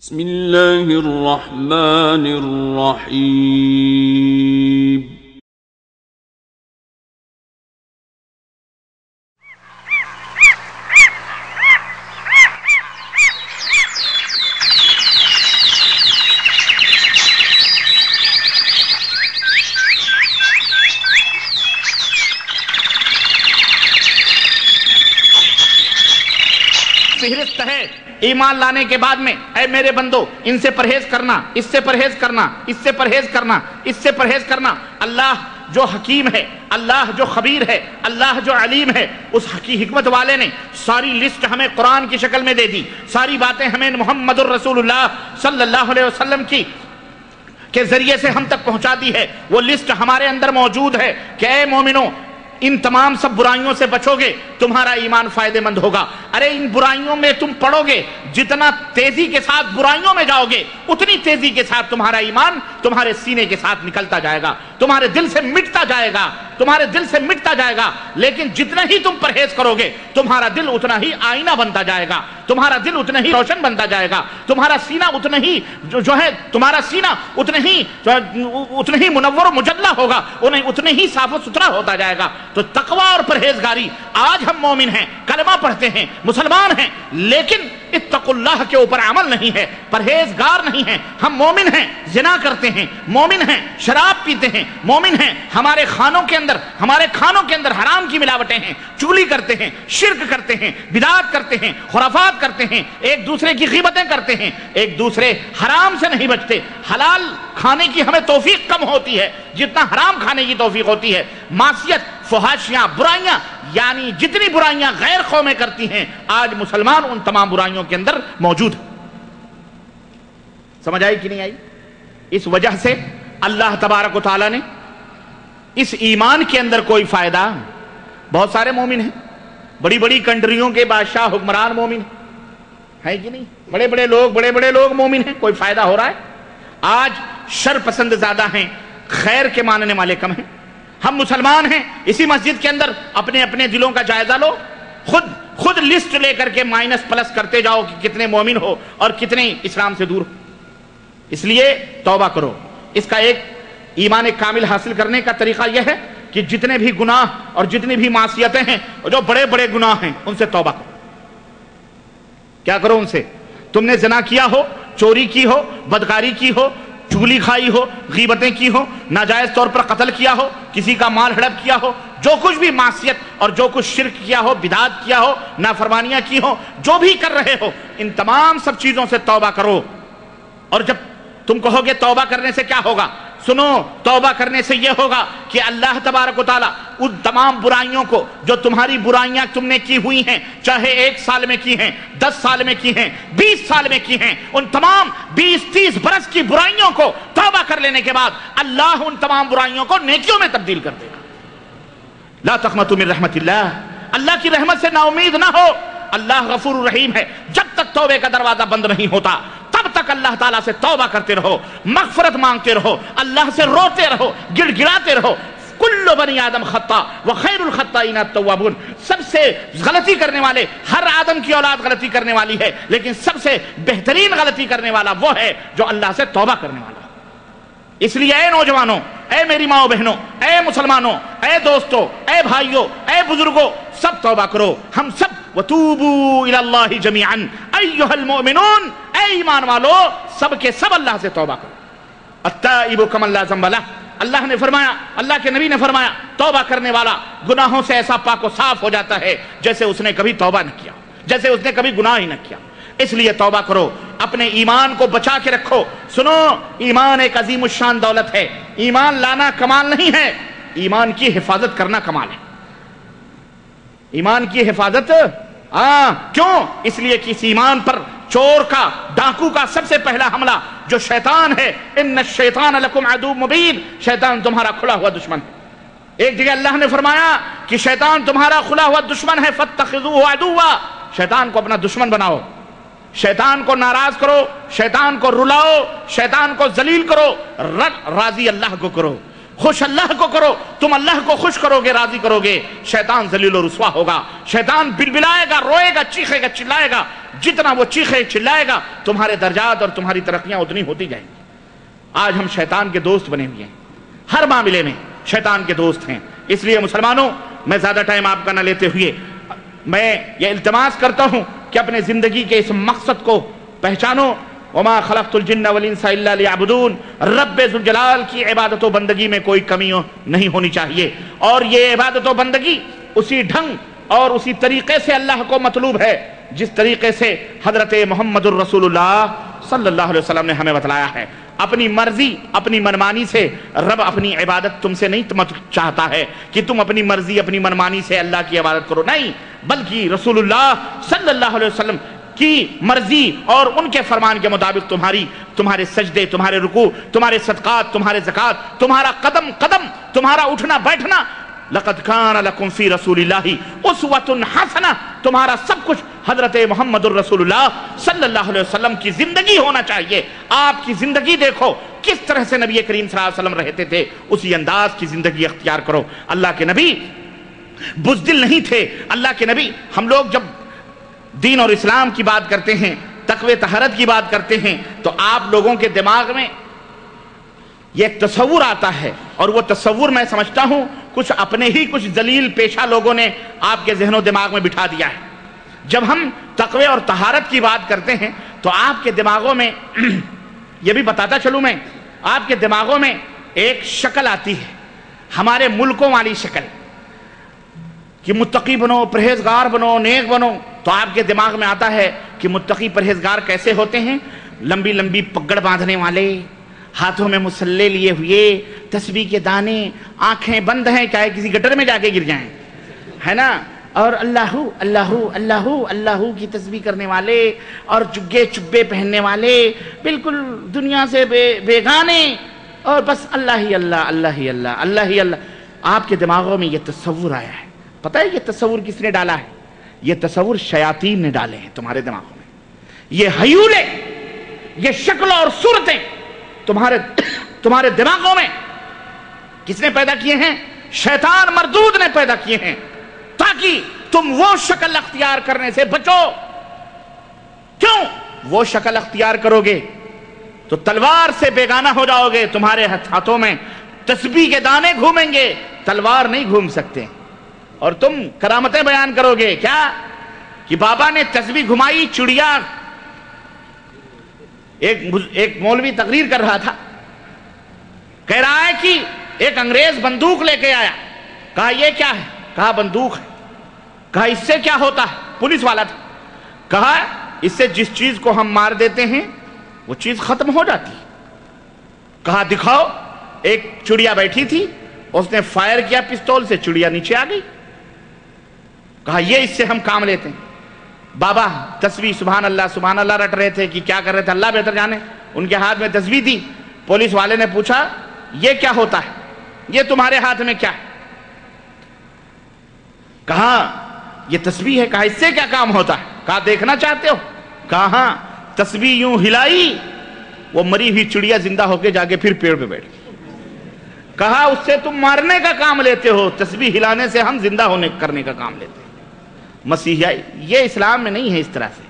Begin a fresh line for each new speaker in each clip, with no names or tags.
بسم اللہ الرحمن الرحیم
فہرست ہے ایمان لانے کے بعد میں، اے میرے بندو ان سے پرہیز کرنا، اس سے پرہیز کرنا، اس سے پرہیز کرنا، اس سے پرہیز کرنا۔ اللہ جو حکیم ہے، اللہ جو خبیر ہے، اللہ جو علیم ہے، اس حکمت والے نے ساری لسٹ ہمیں قرآن کی شکل میں دے دی، ساری باتیں ہمیں محمد الرسول اللہ صلی اللہ علیہ وسلم کی کے ذریعے سے ہم تک پہنچا دی ہے۔ وہ لسٹ ہمارے اندر موجود ہے کہ اے مومنوں ان تمام سب برائیوں سے بچو گے، تمہارا ایمان فائدہ مند ہوگا۔ ارے ان برائیوں میں تم پڑو گے، جتنا تیزی کے ساتھ برائیوں میں جاؤ گے اتنی تیزی کے ساتھ تمہارا ایمان تمہارے سینے کے ساتھ نکلتا جائے گا، تمہارے دل سے مٹتا جائے گا، تمہارے دل سے مٹتا جائے گا۔ لیکن جتنا ہی تم پرہیز کرو گے تمہارا دل اتنا ہی آئینہ بنتا جائے گا، تمہارا دل اتنا ہی روشن بنتا جائے گا، تمہارا سینہ اتنا ہی جو ہے تمہارا سینہ اتنا ہی منور و مجلہ ہوگا، اتنا ہی صاف و ستھرا ہوتا جائے گا۔ تو تقوی اور پرہیزگاری، آج ہم مومن ہیں، کلمہ پڑھتے ہیں، مسلمان ہیں، لیکن اتقوا اللہ کے اوپر عمل نہیں ہے، پرہیزگار نہیں ہیں۔ ہم مومن ہیں، زنا کرتے ہیں، مومن ہیں، شراب پیتے ہیں، مومن ہیں، ہمارے کھانوں کے اندر حرام کی ملاوٹیں ہیں، چغلی کرتے ہیں، شرک کرتے ہیں، بدعات کرتے ہیں، خرافات کرتے ہیں، ایک دوسرے کی غیبتیں کرتے ہیں، ایک دوسرے حرام سے نہیں بچتے۔ حلال کھانے کی ہمیں توفیق کم ہوتی ہے جتنا حرام کھانے کی توفیق ہوتی ہے۔ معصیت، فحاشیاں، برائیاں، یعنی جتنی برائیاں غیر قومیں کرتی ہیں آج مسلمان ان تمام برائیوں کے اندر موجود ہیں۔ سمجھ آئی کہ نہیں آئی؟ اس وجہ سے اللہ تبارک و تعالیٰ نے اس ایمان کے اندر کوئی فائدہ، بہت سارے مومن ہیں، بڑی بڑی کنٹریوں کے بادشاہ حکمران مومن ہیں کہ نہیں؟ بڑے بڑے لوگ مومن ہیں، کوئی فائدہ ہو رہا ہے؟ آج شر پسند زیادہ ہیں، خیر کے ماننے والے کم ہیں۔ ہم مسلمان ہیں، اسی مسجد کے اندر اپنے اپنے دلوں کا جائزہ لو، خود لسٹ لے کر کے مائنس پلس کرتے جاؤ کہ کتنے مومن ہو اور کتنے اسلام سے دور ہو۔ اس لیے توبہ کرو۔ اس کا ایک ایمان کامل حاصل کرنے کا طریقہ یہ ہے کہ جتنے بھی گناہ اور جتنی بھی معصیتیں ہیں اور جو بڑے بڑے گناہ ہیں ان سے توبہ کرو۔ کیا کرو ان سے؟ تم نے زنا کیا ہو، چوری کی ہو، بدکاری کی ہو، چغلی کھائی ہو، غیبتیں کی ہو، ناجائز طور پر قتل کیا ہو، کسی کا مال ہڑپ کیا ہو، جو کچھ بھی معصیت اور جو کچھ شرک کیا ہو، بدعات کیا ہو، نافرمانیاں کی ہو، جو بھی کر رہے ہو ان تمام سب چیزوں سے توبہ کرو۔ اور جب تم کہو گے توبہ کرنے سے کیا ہوگا؟ سنو، توبہ کرنے سے یہ ہوگا کہ اللہ تبارک و تعالیٰ ان تمام برائیوں کو، جو تمہاری برائیاں تم نے کی ہوئی ہیں، چاہے 1 سال میں کی ہیں، 10 سال میں کی ہیں، 20 سال میں کی ہیں، ان تمام 20-30 برس کی برائیوں کو توبہ کر لینے کے بعد اللہ ان تمام برائیوں کو نیکیوں میں تبدیل کر دے گا۔ لا تقنطوا من رحمت اللہ، اللہ کی رحمت سے نا امید نہ ہو۔ اللہ غفور الرحیم ہے، جب تک توبے کا دروازہ بند نہیں ہوتا تب تک اللہ تعالیٰ سے توبہ کرتے رہو، مغفرت مانگتے رہو، اللہ سے روتے رہو، گڑ گڑاتے رہو۔ کل بنی آدم خطا وخیر الخطائین التوابون، سب سے غلطی کرنے والے، ہر آدم کی اولاد غلطی کرنے والی ہے، لیکن سب سے بہترین غلطی کرنے والا وہ ہے جو اللہ سے توبہ کرنے والا ہے۔ اس لیے اے نوجوانوں، اے میری ماں بہنوں، اے مسلمانوں، اے دوستوں، اے بھائیوں، اے بزرگوں، سب توبہ کرو۔ ہم سب وَتُوبُوا إِلَى اللَّهِ جَمِيعًا أَيُّهَا الْمُؤْمِنُونَ، اے ایمان والو سب کے سب اللہ سے توبہ کرو۔ التائب كمن لا ذنب له، اللہ نے فرمایا، اللہ کے نبی نے فرمایا، توبہ کرنے والا گناہوں سے ایسا پاک و صاف ہو جاتا ہے جیسے اس نے کبھی توبہ نہ کیا، جیسے اس نے کبھی گناہ ہی نہ کیا۔ اس لیے توبہ کرو، اپنے ایمان کو بچا کے رکھو۔ سنو، ایمان ایک عظیم الشان دولت ہے۔ ایمان لانا کمال نہیں ہے، ایمان کی حفاظت کرنا کمال ہے۔ ایمان کی حفاظت کیوں؟ اس لیے کہ اس ایمان پر چور کا، ڈاکو کا سب سے پہلا حملہ جو شیطان ہے، ان الشیطان لکم عدو مبین، شیطان تمہارا کھلا ہوا دشمن ہے۔ ایک جگہ اللہ نے فرمایا کہ شیطان تمہارا کھلا ہوا دشمن ہے، فاتخذوہ عدوا، شیطان کو اپنا دشمن بناؤ، شیطان کو ناراض کرو، شیطان کو رلاؤ، شیطان کو ذلیل کرو، راضی اللہ کو کرو، خوش اللہ کو کرو۔ تم اللہ کو خوش کرو گے، راضی کرو گے، شیطان ذلیل و رسوا ہوگا، شیطان بلبلائے گا، روئے گا، چیخے گا، چلائے گا، جتنا وہ چیخے چلائے گا تمہارے درجات اور تمہاری ترقیاں اتنی ہوتی جائیں گی۔ آج ہم شیطان کے دوست بنے ہوئے ہیں، ہر معاملے میں شیطان کے دوست ہیں۔ اس لیے مسلمانوں، میں زیادہ ٹائم آپ کا نہ لیتے ہوئے میں یہ التماس کرتا ہوں کہ اپنے زندگی کے اس مقصد کو پہچانو۔ وما خلقت الجن والانس الا لیعبدون، رب ذوالجلال کی عبادت و بندگی میں کوئی کمی نہیں ہونی چاہیے، اور یہ عبادت و بندگی اسی ڈھنگ اور اسی طریقے سے اللہ کو مطلوب ہے جس طریقے سے حضرت محمد الرسول اللہ صلی اللہ علیہ وسلم نے ہمیں بتلایا ہے۔ اپنی مرضی، اپنی منمانی سے رب اپنی عبادت تم سے نہیں چاہتا ہے کہ تم اپنی مرضی، اپنی منمانی سے اللہ کی عبادت کرو، نہیں، بلکہ رسول اللہ صلی اللہ علیہ وسلم کی مرضی اور ان کے فرمان کے مطابق تمہارے سجدے، تمہارے رکوع، تمہارے صدقات، تمہارے زکوٰۃ، تمہارا قدم قدم، تمہارا اٹھنا بیٹھنا، لقد کان لکم فی رسول اللہ اسوۃ حسنہ، تمہارا سب کچھ حضرت محمد الرسول اللہ صلی اللہ علیہ وسلم کی زندگی ہونا چاہیے۔ آپ کی زندگی دیکھو کس طرح سے نبی کریم صلی اللہ علیہ وسلم رہتے تھے، اسی انداز کی زندگی اختیار کرو۔ اللہ کے نبی بزدل نہیں تھے، اللہ کے نبی، ہم لوگ جب دین اور اسلام کی بات کرتے ہیں، تقوی طہارت کی بات کرتے ہیں، تو آپ لوگوں کے دماغ میں یہ ایک تصور آتا ہے، اور وہ تصور میں سمجھتا ہوں کچھ اپنے ہی کچھ ذلیل پیشہ لوگوں نے آپ کے ذہن و دماغ میں بٹھا دیا ہے۔ جب ہم تقوی اور طہارت کی بات کرتے ہیں تو آپ کے دماغوں میں یہ بھی بتاتا چلوں میں، آپ کے دماغوں میں ایک شکل آتی ہے، ہمارے ملکوں والی شکل کہ متقی بنو، پرہیزگار بنو، نیک بنو، تو آپ کے دماغ میں آتا ہے کہ متقی پرہیزگار کیسے ہوتے ہیں؟ لمبی لمبی پگڑ باندھنے والے، ہاتھوں میں مسلے لیے ہوئے، تسبیح کے دانے، آنکھیں بند ہیں چاہے کسی گٹر میں جا کے گر جائیں، ہے نا، اور اللہ اللہ اللہ اللہ کی تسبیح کرنے والے، اور چگے چبے پہننے والے، بالکل دنیا سے بیگانے، اور بس اللہ ہی اللہ، اللہ ہی اللہ، اللہ ہی اللہ۔ آپ کے دماغوں میں یہ تصور آیا ہے۔ پتہ ہے یہ تصور کس نے ڈالا ہے؟ یہ تصور شیاطین نے ڈالے ہیں تمہارے دماغوں میں۔ یہ ہیولے، یہ شکل اور صورتیں تمہارے دماغوں میں کس نے پیدا کیے ہیں؟ شیطان مردود نے پیدا کیے ہیں، تاکہ تم وہ شکل اختیار کرنے سے بچو۔ کیوں؟ وہ شکل اختیار کرو گے تو تلوار سے بیگانہ ہو جاؤ گے، تمہارے ہاتھوں میں تسبیح کے دانے گھومیں گے، تلوار نہیں گھوم سکتے، اور تم کرامتیں بیان کرو گے کیا کہ بابا نے تسبیح گھمائی چڑیا۔ ایک مولوی تقریر کر رہا تھا، کہہ رہا ہے کہ ایک انگریز بندوق لے کے آیا، کہا یہ کیا ہے؟ کہا بندوق ہے۔ کہا اس سے کیا ہوتا ہے؟ پولیس والا تھا۔ کہا اس سے جس چیز کو ہم مار دیتے ہیں وہ چیز ختم ہو جاتی ہے۔ کہا دکھاؤ۔ ایک چڑیا بیٹھی تھی، اس نے فائر کیا پستول سے، چڑیا نیچے آ گئی۔ کہا یہ اس سے ہم کام لیتے ہیں۔ بابا تسبیح سبحان اللہ رٹ رہے تھے کہ کیا کر رہے تھے اللہ بہتر جانے، ان کے ہاتھ میں تسبیح تھی۔ پولیس والے نے پوچھا یہ کیا ہوتا ہے؟ یہ تمہارے ہاتھ میں کیا ہے؟ کہا یہ تسبیح ہے۔ کہا اس سے کیا کام ہوتا ہے؟ کہا دیکھنا چاہتے ہو؟ کہا ہاں۔ تسبیح یوں ہلائی، وہ مری ہوئی چڑیا زندہ ہو کے جا کے پھر پیڑ پہ بیٹھ گئی۔ کہا اس سے تم مارنے کا کام لیتے ہو، تسبیح ہلانے سے ہم زندہ ہونے کرنے کا کام لیتے ہیں۔ مسیحی یہ اسلام میں نہیں ہے اس طرح سے۔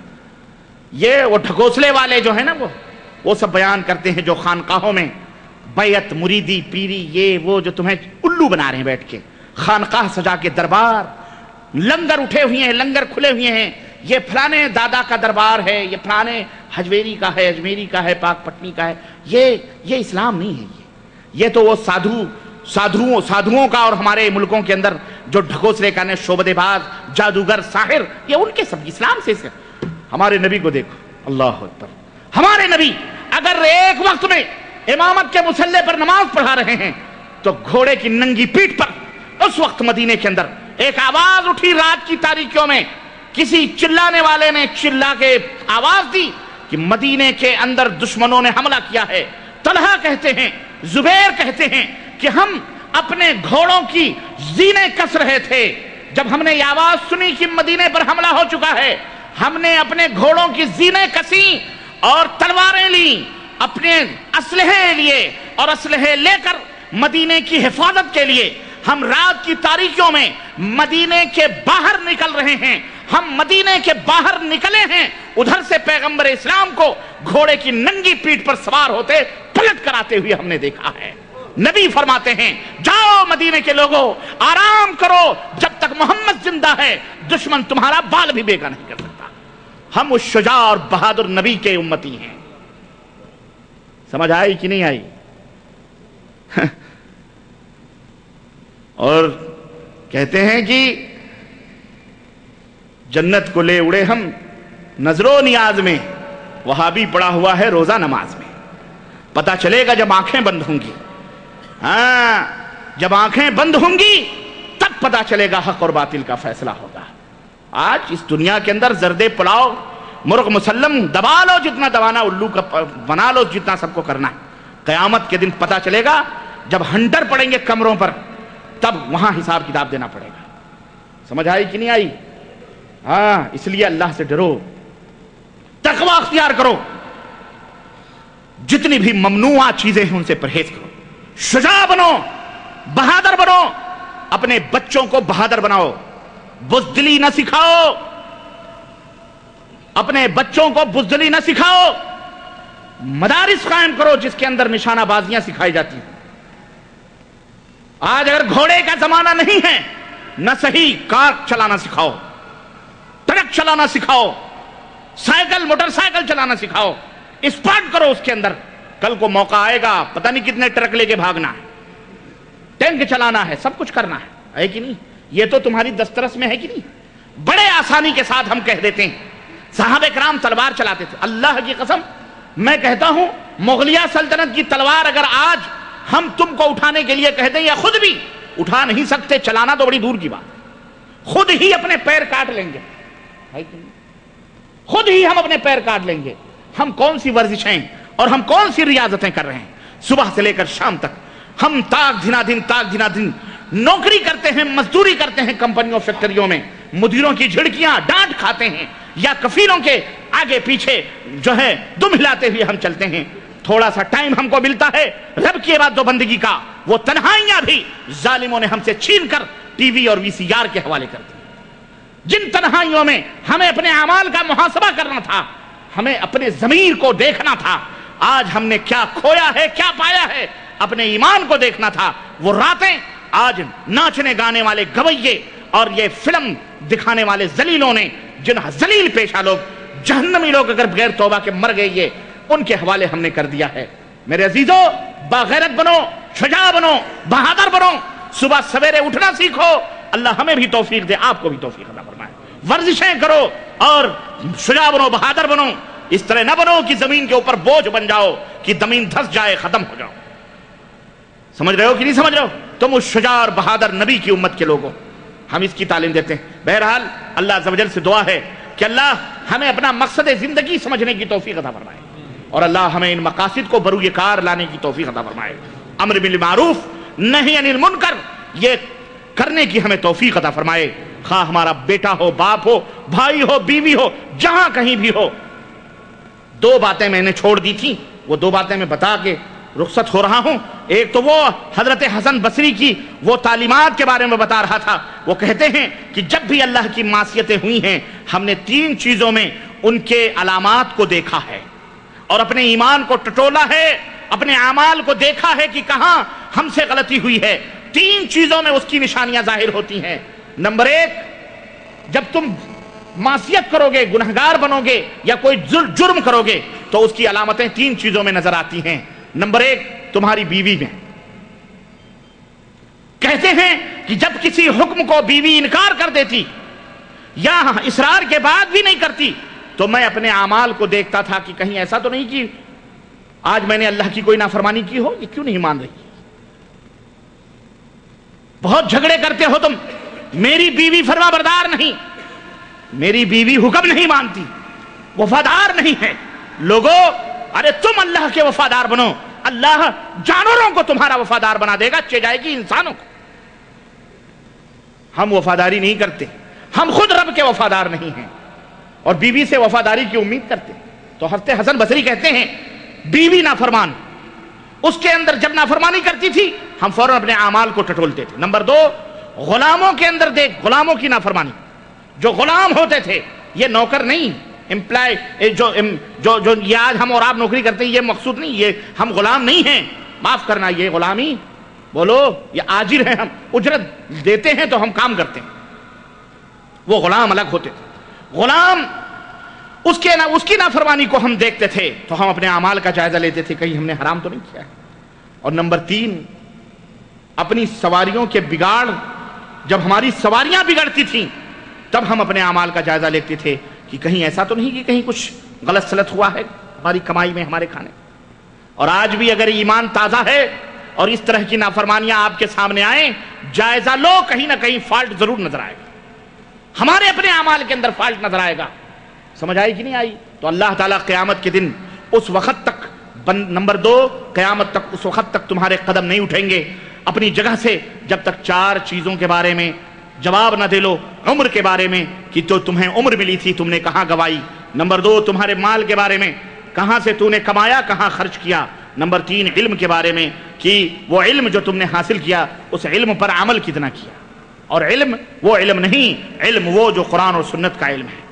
یہ وہ ڈھکوسلے والے جو ہیں نا وہ سب بیان کرتے ہیں، جو خانقاہوں میں بیعت، مریدی، پیری، یہ وہ جو تمہیں الو بنا رہے ہیں بیٹھ کے، خانقاہ سجا کے دربار، لنگر اٹھے ہوئے ہیں، لنگر کھلے ہوئے ہیں، یہ فلانے دادا کا دربار ہے، یہ فلانے حجویری کا ہے، اجمیری کا ہے، پاک پٹنی کا ہے۔ یہ اسلام نہیں ہے۔ یہ تو وہ سادھوؤں کا اور ہمارے ملکوں کے اندر جو ڈھکوسلے کرنے، شعبدے باز، جادوگر، ساحر، یہ ان کے سب اسلام سے۔ ہمارے نبی کو دیکھو، اللہ اکبر، ہمارے نبی اگر ایک وقت میں امامت کے مصلی پر نماز پڑھا رہے ہیں تو گھوڑے کی ننگی پیٹھ پر اس وقت مدینے کے اندر ایک آواز اٹھی، رات کی تاریکیوں میں کسی چلانے والے نے چلا کے آواز دی کہ مدینے کے اندر دشمنوں نے حملہ کیا ہے۔ طلحہ کہتے ہیں، زبیر کہتے ہیں کہ ہم اپنے گھوڑوں کی زینے کس رہے تھے، جب ہم نے یہ آواز سنی کہ مدینے پر حملہ ہو چکا ہے، ہم نے اپنے گھوڑوں کی زینے کسی اور تلواریں لی، اپنے اسلحے لیے اور اسلحے لے کر مدینے کی حفاظت کے لیے ہم رات کی تاریکیوں میں مدینے کے باہر نکل رہے ہیں۔ ہم مدینے کے باہر نکلے ہیں، ادھر سے پیغمبر اسلام کو گھوڑے کی ننگی پیٹھ پر سوار ہوتے پلٹ کر آتے ہوئے ہم نے دیکھا ہے۔ نبی فرماتے ہیں جاؤ مدینے کے لوگوں آرام کرو، جب تک محمد زندہ ہے دشمن تمہارا بال بھی بیگا نہیں کر سکتا۔ ہم اس شجاع اور بہادر نبی کے امتی ہیں۔ سمجھ آئی کہ نہیں آئی؟ اور کہتے ہیں کہ جنت کو لے اڑے ہم نظر و نیاز میں، وہابی پڑا ہوا ہے روزہ نماز میں۔ پتا چلے گا جب آنکھیں بند ہوں گی، ہاں جب آنکھیں بند ہوں گی تب پتا چلے گا حق اور باطل کا فیصلہ ہوگا۔ آج اس دنیا کے اندر زردے پلاؤ مرغ مسلم دبا لو جتنا دبانا، الو کا بنا لو جتنا سب کو کرنا ہے، قیامت کے دن پتا چلے گا جب ہنٹر پڑیں گے کمروں پر تب وہاں حساب کتاب دینا پڑے گا۔ سمجھ آئی کہ نہیں آئی؟ ہاں اس لیے اللہ سے ڈرو، تقوی اختیار کرو، جتنی بھی ممنوعہ چیزیں ہیں ان سے پرہیز کرو، شجاع بنو، بہادر بنو، اپنے بچوں کو بہادر بناؤ، بزدلی نہ سکھاؤ، اپنے بچوں کو بزدلی نہ سکھاؤ، مدارس قائم کرو جس کے اندر نشانہ بازیاں سکھائی جاتی ہیں۔ آج اگر گھوڑے کا زمانہ نہیں ہے، نہ صحیح کار چلانا سکھاؤ، ٹرک چلانا سکھاؤ، سائیکل موٹر سائیکل چلانا سکھاؤ، اسپارٹ کرو اس کے اندر۔ کل کو موقع آئے گا پتہ نہیں کتنے ٹرک لے کے بھاگنا ہے، ٹینک چلانا ہے، سب کچھ کرنا ہے کہ نہیں؟ یہ تو تمہاری دسترس میں ہے کہ نہیں؟ بڑے آسانی کے ساتھ ہم کہہ دیتے ہیں صحابہ کرام تلوار چلاتے تھے، اللہ کی قسم میں کہتا ہوں مغلیہ سلطنت کی تلوار اگر آج ہم تم کو اٹھانے کے لیے کہہ دیں یا خود بھی اٹھا نہیں سکتے، چلانا تو بڑی دور کی بات ہے، خود ہی اپنے پیر کاٹ لیں گے، خود ہی ہم اپنے پیر کاٹ لیں گے۔ ہم کون سی ورزشیں اور ہم کون سی ریاضتیں کر رہے ہیں؟ صبح سے لے کر شام تک ہم تاک دھنا دن نوکری کرتے ہیں، مزدوری کرتے ہیں کمپنیوں فیکٹریوں میں، مدیروں کی جھڑکیاں ڈانٹ کھاتے ہیں یا کفیلوں کے آگے پیچھے جو ہے دم ہلاتے ہوئے ہم چلتے ہیں۔ تھوڑا سا ٹائم ہم کو ملتا ہے رب کی عبادت و بندگی کا، وہ تنہائیاں بھی ظالموں نے ہم سے چھین کر ٹی وی اور VCR کے حوالے کر دی۔ جن تنہائیوں میں ہمیں اپنے اعمال کا محاسبہ کرنا تھا، ہمیں اپنے ضمیر کو دیکھنا تھا، آج ہم نے کیا کھویا ہے کیا پایا ہے، اپنے ایمان کو دیکھنا تھا۔ وہ راتیں آج ناچنے گانے والے گویے اور یہ فلم دکھانے والے ذلیلوں نے، جن ذلیل پیشہ لوگ جہنمی لوگ اگر بغیر توبہ کے مر گئے، یہ ان کے حوالے ہم نے کر دیا ہے۔ میرے عزیزو باغیرت بنو، شجاع بنو، بہادر بنو، صبح سویرے اٹھنا سیکھو، اللہ ہمیں بھی توفیق دے، آپ کو بھی توفیق عطا فرمائے۔ ورزشیں کرو اور شجاع بنو، بہادر بنو، اس طرح نہ بنو کہ زمین کے اوپر بوجھ بن جاؤ، کہ زمین دھس جائے، ختم ہو جاؤ۔ سمجھ رہے ہو کہ نہیں سمجھ رہے ہو؟ تم اس شجاع اور بہادر نبی کی امت کے لوگوں، ہم اس کی تعلیم دیتے ہیں۔ بہرحال اللہ عز و جل سے دعا ہے کہ اللہ ہمیں اپنا مقصد زندگی سمجھنے کی توفیق عطا فرمائے، اور اللہ ہمیں ان مقاصد کو بروئے کار لانے کی توفیق عطا فرمائے۔ امر بالمعروف نہی عن المنکر، یہ کرنے کی ہمیں توفیق عطا فرمائے، خواہ ہمارا بیٹا ہو، باپ ہو، بھائی ہو، بیوی ہو، جہاں کہیں بھی ہو۔ دو باتیں میں نے چھوڑ دی تھی، وہ دو باتیں میں بتا کے رخصت ہو رہا ہوں۔ ایک تو وہ حضرت حسن بصری کی وہ تعلیمات کے بارے میں بتا رہا تھا، وہ کہتے ہیں کہ جب بھی اللہ کی معصیتیں ہوئی ہیں ہم نے تین چیزوں میں ان کے علامات کو دیکھا ہے، اور اپنے ایمان کو ٹٹولا ہے، اپنے اعمال کو دیکھا ہے کہ کہاں ہم سے غلطی ہوئی ہے۔ تین چیزوں میں اس کی نشانیاں ظاہر ہوتی ہیں۔ نمبر ایک، جب تم معصیت کرو گے، گنہگار بنو گے یا کوئی جرم کرو گے تو اس کی علامتیں تین چیزوں میں نظر آتی ہیں۔ نمبر ایک، تمہاری بیوی میں۔ کہتے ہیں کہ جب کسی حکم کو بیوی انکار کر دیتی یا اصرار کے بعد بھی نہیں کرتی تو میں اپنے اعمال کو دیکھتا تھا کہ کہیں ایسا تو نہیں کہ آج میں نے اللہ کی کوئی نافرمانی کی ہو، یہ کیوں نہیں مان رہی؟ بہت جھگڑے کرتے ہو تم، میری بیوی فرما بردار نہیں، میری بیوی حکم نہیں مانتی، وفادار نہیں ہے۔ لوگوں ارے تم اللہ کے وفادار بنو، اللہ جانوروں کو تمہارا وفادار بنا دے گا، چہ جائے گی انسانوں کو۔ ہم وفاداری نہیں کرتے، ہم خود رب کے وفادار نہیں ہیں اور بیوی سے وفاداری کی امید کرتے ہیں۔ تو حضرت حسن بصری کہتے ہیں بیوی نافرمان، اس کے اندر جب نافرمانی کرتی تھی ہم فوراً اپنے اعمال کو ٹٹولتے تھے۔ نمبر دو، غلاموں کے اندر دیکھ، غلاموں کی نافرمانی، جو غلام ہوتے تھے، یہ نوکر نہیں، امپلائی جو یہ آج ہم اور آپ نوکری کرتے ہیں یہ مقصود نہیں، یہ ہم غلام نہیں ہیں، معاف کرنا، یہ غلامی بولو یہ آجر ہیں، ہم اجرت دیتے ہیں تو ہم کام کرتے ہیں، وہ غلام الگ ہوتے تھے۔ غلام اس کی نافرمانی کو ہم دیکھتے تھے تو ہم اپنے اعمال کا جائزہ لیتے تھے، کہیں ہم نے حرام تو نہیں کیا ہے۔ اور نمبر 3، اپنی سواریوں کے بگاڑ، جب ہماری سواریاں بگڑتی تھیں تب ہم اپنے اعمال کا جائزہ لیتے تھے کہ کہیں ایسا تو نہیں کہ کہیں کچھ غلط سلط ہوا ہے ہماری کمائی میں، ہمارے کھانے۔ اور آج بھی اگر ایمان تازہ ہے اور اس طرح کی نافرمانیاں آپ کے سامنے آئیں، جائزہ لو، کہیں نہ کہیں فالٹ ضرور نظر آئے گا، ہمارے اپنے اعمال کے اندر فالٹ نظر آئے گا۔ سمجھ آئی کہ نہیں آئی؟ تو اللہ تعالیٰ قیامت کے دن اس وقت تک نمبر 2، قیامت تک اس وقت تک تمہارے قدم نہیں اٹھیں گے اپنی جگہ سے جب تک 4 چیزوں کے بارے میں جواب نہ دے لو۔ عمر کے بارے میں کہ تو تمہیں عمر ملی تھی، تم نے کہاں گوائی۔ نمبر 2، تمہارے مال کے بارے میں، کہاں سے تو نے کمایا، کہاں خرچ کیا۔ نمبر 3، علم کے بارے میں کہ وہ علم جو تم نے حاصل کیا اس علم پر عمل کتنا کیا۔ اور علم وہ علم نہیں، علم وہ جو قرآن اور سنت کا علم ہے۔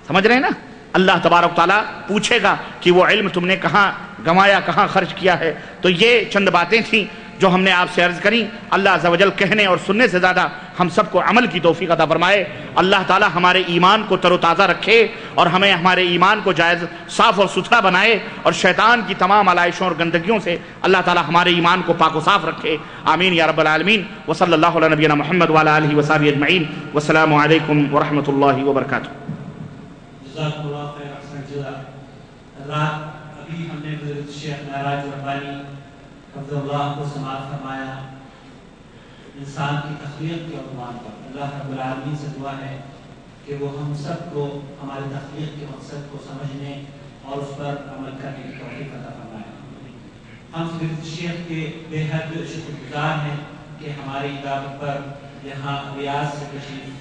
سمجھ رہے ہیں نا؟ اللہ تبارک تعالیٰ پوچھے گا کہ وہ علم تم نے کہاں گنوایا، کہاں خرچ کیا ہے۔ تو یہ چند باتیں تھیں جو ہم نے آپ سے عرض کریں۔ اللہ عز و جل کہنے اور سننے سے زیادہ ہم سب کو عمل کی توفیق عطا فرمائے۔ اللہ تعالیٰ ہمارے ایمان کو تر و تازہ رکھے اور ہمیں ہمارے ایمان کو جائز صاف اور ستھرا بنائے، اور شیطان کی تمام علائشوں اور گندگیوں سے اللہ تعالیٰ ہمارے ایمان کو پاک و صاف رکھے۔ آمین یا رب العالمین۔ وصلی اللہ علی نبینا محمد وعلی آلہ وصحبہ اجمعین۔ والسلام علیکم ورحمۃ اللہ وبرکاتہ۔
جزاکم اللہ خیر، احسن جزا۔ حضرات، ابھی ہم نے حضرت شیخ معراج ربانی حفظ اللہ کو سماعت فرمایا انسان کی تخلیق کے عنوان پر۔ اللہ رب العالمین سے دعا ہے کہ وہ ہم سب کو ہماری تخلیق کے مقصد کو سمجھنے اور اس پر عمل کرنے کی توفیق عطا فرمائے۔ ہم حضرت شیخ کے بے حد شکر گزار ہیں کہ ہماری دعوت پر یہاں ریاض سے تشریف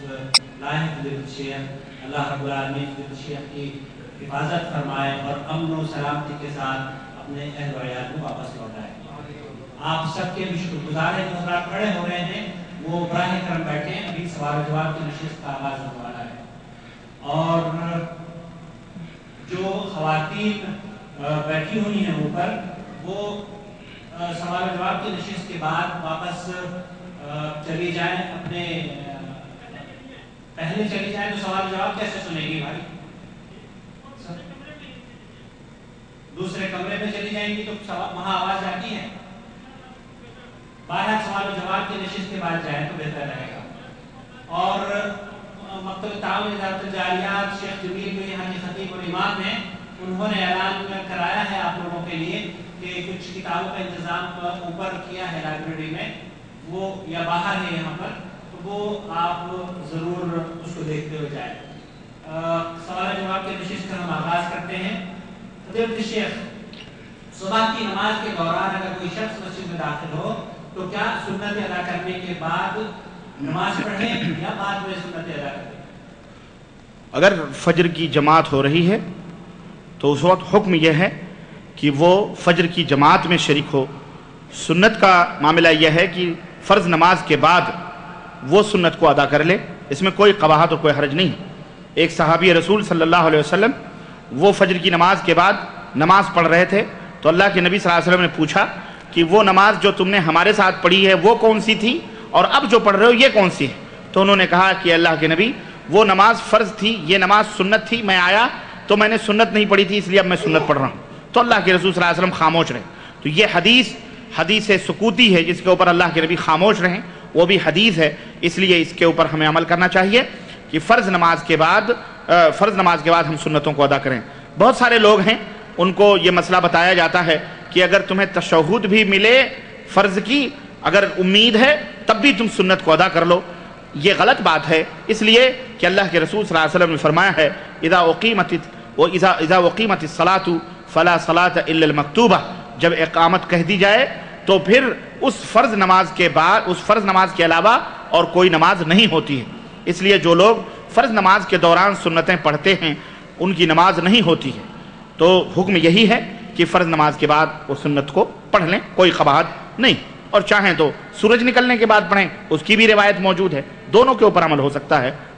لائے ہیں حضرت شیخ۔ اللہ رب العالمین حضرت شیخ کی حفاظت فرمائے اور امن و سلامتی کے ساتھ اپنے اہل و عیال کو واپس لوٹائے۔ آپ سب کے بھی شکر گزار ہیں۔ جو حضرات کھڑے ہو رہے ہیں وہ براہ کرم بیٹھے ہیں، ابھی سوال و جواب کی نشست کا آغاز ہونے والا ہے۔ اور جو خواتین بیٹھی ہوئی ہیں اوپر، وہ سوال و جواب کی نشست کے بعد واپس چلی جائیں، اپنے پہلے چلی جائیں تو سوال و جواب کیسے سنیں گی بھائی؟ دوسرے کمرے میں چلی جائیں گی تو وہاں آواز آتی ہے۔ باہر سوال و جواب کی نشست کے بعد جائیں تو بہتر رہے گا۔ اور مکتب تعاون ادارۃ الجاریات شیخ جمیل جو یہاں کے خطیب اور امام ہیں، انہوں نے اعلان کرایا ہے آپ لوگوں کے لیے کہ کچھ کتابوں کا انتظام اوپر کیا ہے لائبریری میں، وہ یا باہر ہے یہاں پر، تو وہ آپ ضرور اس کو دیکھتے ہوئے جائیں۔ سوال و جواب کے نشست کا ہم آغاز کرتے ہیں۔ حضرت شیخ، صبح کی نماز کے دوران اگر کوئی شخص مسجد میں داخل ہو تو کیا سنت ادا کرنے کے بعد نماز پڑھیں یا بعد میں سنت ادا کریں؟
اگر فجر کی جماعت ہو رہی ہے تو اس وقت حکم یہ ہے کہ وہ فجر کی جماعت میں شریک ہو۔ سنت کا معاملہ یہ ہے کہ فرض نماز کے بعد وہ سنت کو ادا کر لے، اس میں کوئی قباحت اور کوئی حرج نہیں۔ ایک صحابی رسول صلی اللہ علیہ وسلم وہ فجر کی نماز کے بعد نماز پڑھ رہے تھے تو اللہ کے نبی صلی اللہ علیہ وسلم نے پوچھا کہ وہ نماز جو تم نے ہمارے ساتھ پڑھی ہے وہ کون سی تھی اور اب جو پڑھ رہے ہو یہ کون سی ہے؟ تو انہوں نے کہا کہ اللہ کے نبی وہ نماز فرض تھی، یہ نماز سنت تھی، میں آیا تو میں نے سنت نہیں پڑھی تھی اس لیے اب میں سنت پڑھ رہا ہوں۔ تو اللہ کے رسول صلی اللہ علیہ وسلم خاموش رہے۔ تو یہ حدیث سکوتی ہے جس کے اوپر اللہ کے نبی خاموش رہیں، وہ بھی حدیث ہے، اس لیے اس کے اوپر ہمیں عمل کرنا چاہیے کہ فرض نماز کے بعد ہم سنتوں کو ادا کریں۔ بہت سارے لوگ ہیں ان کو یہ مسئلہ بتایا جاتا ہے کہ اگر تمہیں تشہد بھی ملے فرض کی، اگر امید ہے تب بھی تم سنت کو ادا کر لو۔ یہ غلط بات ہے، اس لیے کہ اللہ کے رسول صلی اللہ علیہ وسلم نے فرمایا ہے اذا اقیمت الصلاۃ فلا صلاۃ الا المکتوبہ، جب اقامت کہہ دی جائے تو پھر اس فرض نماز کے علاوہ اور کوئی نماز نہیں ہوتی ہے۔ اس لیے جو لوگ فرض نماز کے دوران سنتیں پڑھتے ہیں ان کی نماز نہیں ہوتی ہے۔ تو حکم یہی ہے کہ فرض نماز کے بعد وہ سنت کو پڑھ لیں، کوئی قباحت نہیں، اور چاہیں تو سورج نکلنے کے بعد پڑھیں، اس کی بھی روایت موجود ہے، دونوں کے اوپر عمل ہو سکتا ہے،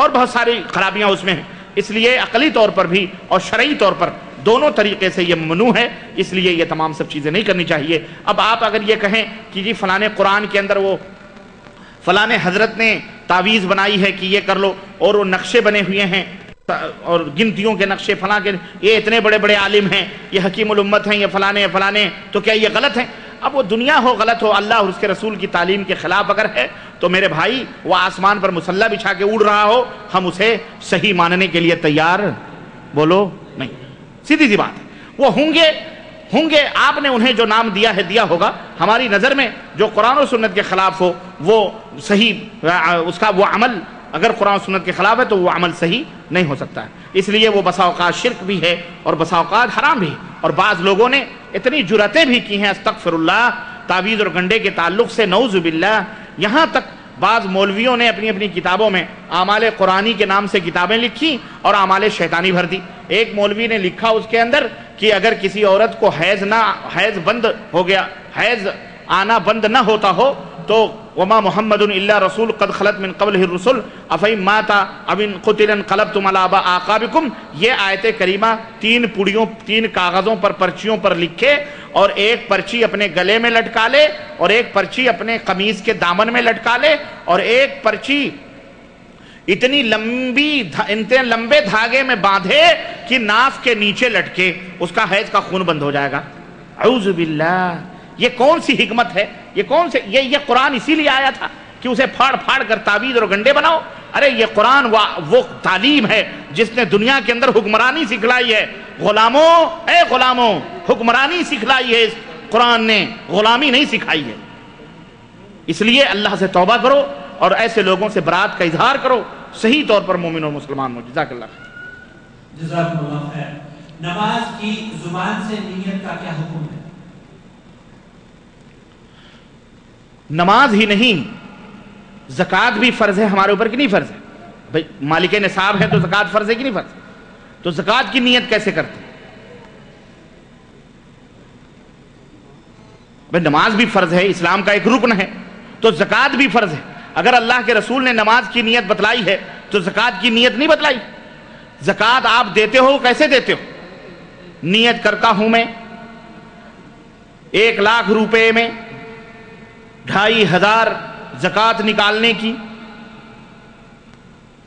اور بہت ساری خرابیاں اس میں ہیں. اس لیے عقلی طور پر بھی اور شرعی طور پر دونوں طریقے سے یہ ممنوع ہے، اس لیے یہ تمام سب چیزیں نہیں کرنی چاہیے. اب آپ اگر یہ کہیں کہ جی فلاں قرآن کے اندر وہ فلاں حضرت نے تعویذ بنائی ہے کہ یہ کر لو، اور وہ نقشے بنے ہوئے ہیں اور گنتیوں کے نقشے فلاں کے، یہ اتنے بڑے بڑے عالم ہیں، یہ حکیم الامت ہیں، یہ فلانے فلانے، تو کیا یہ غلط ہیں؟ اب وہ دنیا ہو، غلط ہو، اللہ اور اس کے رسول کی تعلیم کے خلاف اگر ہے تو میرے بھائی وہ آسمان پر مسلح بچھا کے اڑ رہا ہو، ہم اسے صحیح ماننے کے لیے تیار بولو نہیں. سیدھی سی بات ہے. وہ ہوں گے آپ نے انہیں جو نام دیا ہے دیا ہوگا. ہماری نظر میں جو قرآن و سنت کے خلاف ہو وہ صحیح، اس کا وہ عمل اگر قرآن و سنت کے خلاف ہے تو وہ عمل صحیح نہیں ہو سکتا ہے. اس لیے وہ بسا اوقات شرک بھی ہے اور بسا اوقات حرام بھی ہے. اور بعض لوگوں نے اتنی جرأتیں بھی کی ہیں استغفر اللہ تعویذ اور گنڈے کے تعلق سے، نعوذ باللہ. یہاں تک بعض مولویوں نے اپنی اپنی کتابوں میں اعمال قرآنی کے نام سے کتابیں لکھی اور اعمال شیطانی بھر دی. ایک مولوی نے لکھا اس کے اندر کہ اگر کسی عورت کو حیض بند ہو گیا، حیض آنا بند نہ ہوتا ہو تو وما محمد الا رسول قد خلت من قبلہ الرسل افئن مات او ان قتل انقلبتم علی اعقابکم. یہ آیت کریمہ 3 کاغذوں پر پرچیوں پر لکھے اور ایک پرچی اپنے گلے میں لٹکا لے اور ایک پرچی اپنے قمیض کے دامن میں لٹکا لے اور ایک پرچی اتنے لمبے دھاگے میں باندھے کہ ناف کے نیچے لٹکے، اس کا حیض کا خون بند ہو جائے گا. اعوذ باللہ. یہ کون سی حکمت ہے؟ یہ قرآن اسی لیے آیا تھا کہ اسے پھاڑ پھاڑ کر تعویذ اور گنڈے بناؤ. ارے یہ قرآن وہ تعلیم ہے جس نے دنیا کے اندر حکمرانی سکھلائی ہے. غلاموں حکمرانی سکھلائی ہے اس قرآن نے، غلامی نہیں سکھائی ہے. اس لیے اللہ سے توبہ کرو اور ایسے لوگوں سے برات کا اظہار کرو صحیح طور پر مومن اور مسلمان ہو. جزاک اللہ خیر.
جزاکم اللہ خیر. نماز کی زبان سے نیت کا کیا حکم ہے؟
نماز ہی نہیں، زکوٰۃ بھی فرض ہے ہمارے اوپر کہ نہیں فرض ہے؟ بھائی مالک نصاب ہے تو زکوٰۃ فرض ہے کہ نہیں فرض؟ تو زکوٰۃ کی نیت کیسے کرتے؟ بھائی نماز بھی فرض ہے، اسلام کا ایک رکن ہے، تو زکوٰۃ بھی فرض ہے. اگر اللہ کے رسول نے نماز کی نیت بتلائی ہے تو زکوٰۃ کی نیت نہیں بتلائی؟ زکوٰۃ آپ دیتے ہو، کیسے دیتے ہو؟ نیت کرتا ہوں میں 1,00,000 روپے میں 2,500 زکوٰۃ نکالنے کی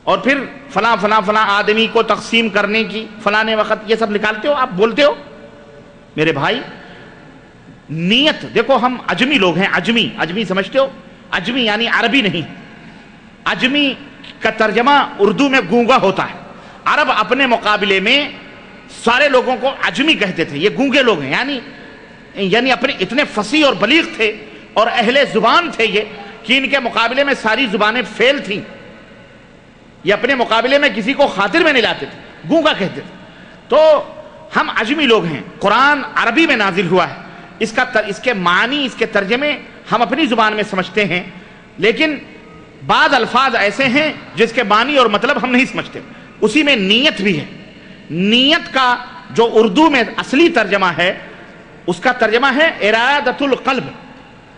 اور پھر فلاں آدمی کو تقسیم کرنے کی فلاں وقت، یہ سب نکالتے ہو آپ، بولتے ہو؟ میرے بھائی نیت دیکھو، ہم عجمی لوگ ہیں. عجمی سمجھتے ہو؟ عجمی یعنی عربی نہیں. عجمی کا ترجمہ اردو میں گونگا ہوتا ہے. عرب اپنے مقابلے میں سارے لوگوں کو عجمی کہتے تھے. یہ گونگے لوگ ہیں، یعنی اپنے اتنے فصیح اور بلیغ تھے اور اہل زبان تھے یہ کہ ان کے مقابلے میں ساری زبانیں فیل تھیں. یہ اپنے مقابلے میں کسی کو خاطر میں نہیں لاتے تھے، گونگا کہتے تھے. تو ہم عجمی لوگ ہیں. قرآن عربی میں نازل ہوا ہے، اس کے معنی، اس کے ترجمے ہم اپنی زبان میں سمجھتے ہیں، لیکن بعض الفاظ ایسے ہیں جس کے معنی اور مطلب ہم نہیں سمجھتے. اسی میں نیت بھی ہے. نیت کا جو اردو میں اصلی ترجمہ ہے اس کا ترجمہ ہے ارادت القلب.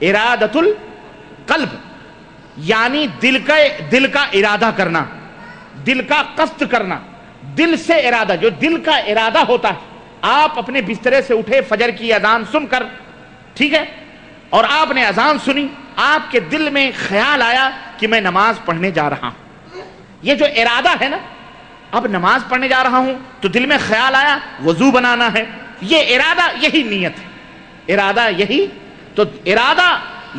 ارادت القلب یعنی دل کا ارادہ کرنا، دل کا قصد کرنا، دل سے ارادہ. جو دل کا ارادہ ہوتا ہے، آپ اپنے بسترے سے اٹھے فجر کی اذان سن کر، ٹھیک ہے، اور آپ نے اذان سنی، آپ کے دل میں خیال آیا کہ میں نماز پڑھنے جا رہا ہوں. یہ جو ارادہ ہے نا، اب نماز پڑھنے جا رہا ہوں تو دل میں خیال آیا وضو بنانا ہے، یہ ارادہ، یہی نیت ہے. ارادہ یہی تو ارادہ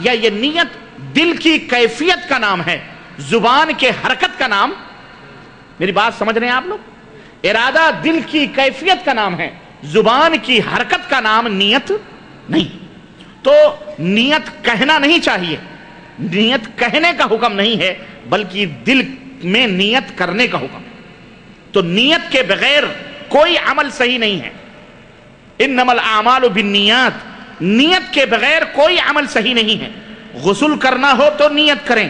یا یہ نیت دل کی کیفیت کا نام ہے، زبان کے حرکت کا نام. میری بات سمجھ رہے ہیں آپ لوگ؟ ارادہ دل کی کیفیت کا نام ہے، زبان کی حرکت کا نام نیت نہیں. تو نیت کہنا نہیں چاہیے، نیت کہنے کا حکم نہیں ہے بلکہ دل میں نیت کرنے کا حکم ہے. تو نیت کے بغیر کوئی عمل صحیح نہیں ہے. انما الاعمال بالنیات، نیت کے بغیر کوئی عمل صحیح نہیں ہے. غسل کرنا ہو تو نیت کریں،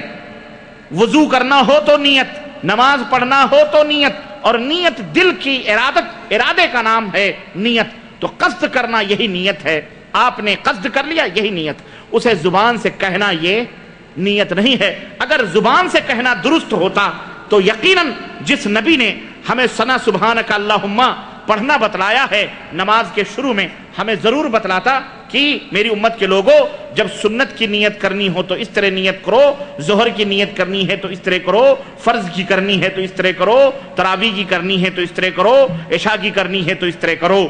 وضو کرنا ہو تو نیت، نماز پڑھنا ہو تو نیت، اور نیت دل کی ارادے کا نام ہے نیت. تو قصد کرنا یہی نیت ہے. آپ نے قصد کر لیا یہی نیت. اسے زبان سے کہنا یہ نیت نہیں ہے. اگر زبان سے کہنا درست ہوتا تو یقیناً جس نبی نے ہمیں ثنا سبحانک اللہم پڑھنا بتلایا ہے نماز کے شروع میں، ہمیں ضرور بتلاتا کہ میری امت کے لوگوں جب سنت کی نیت کرنی ہو تو اس طرح نیت کرو، ظہر کی نیت کرنی ہے تو اس طرح کرو، فرض کی کرنی ہے تو اس طرح کرو، تراویح کی کرنی ہے تو اس طرح کرو، عشاء کی کرنی ہے تو اس طرح کرو۔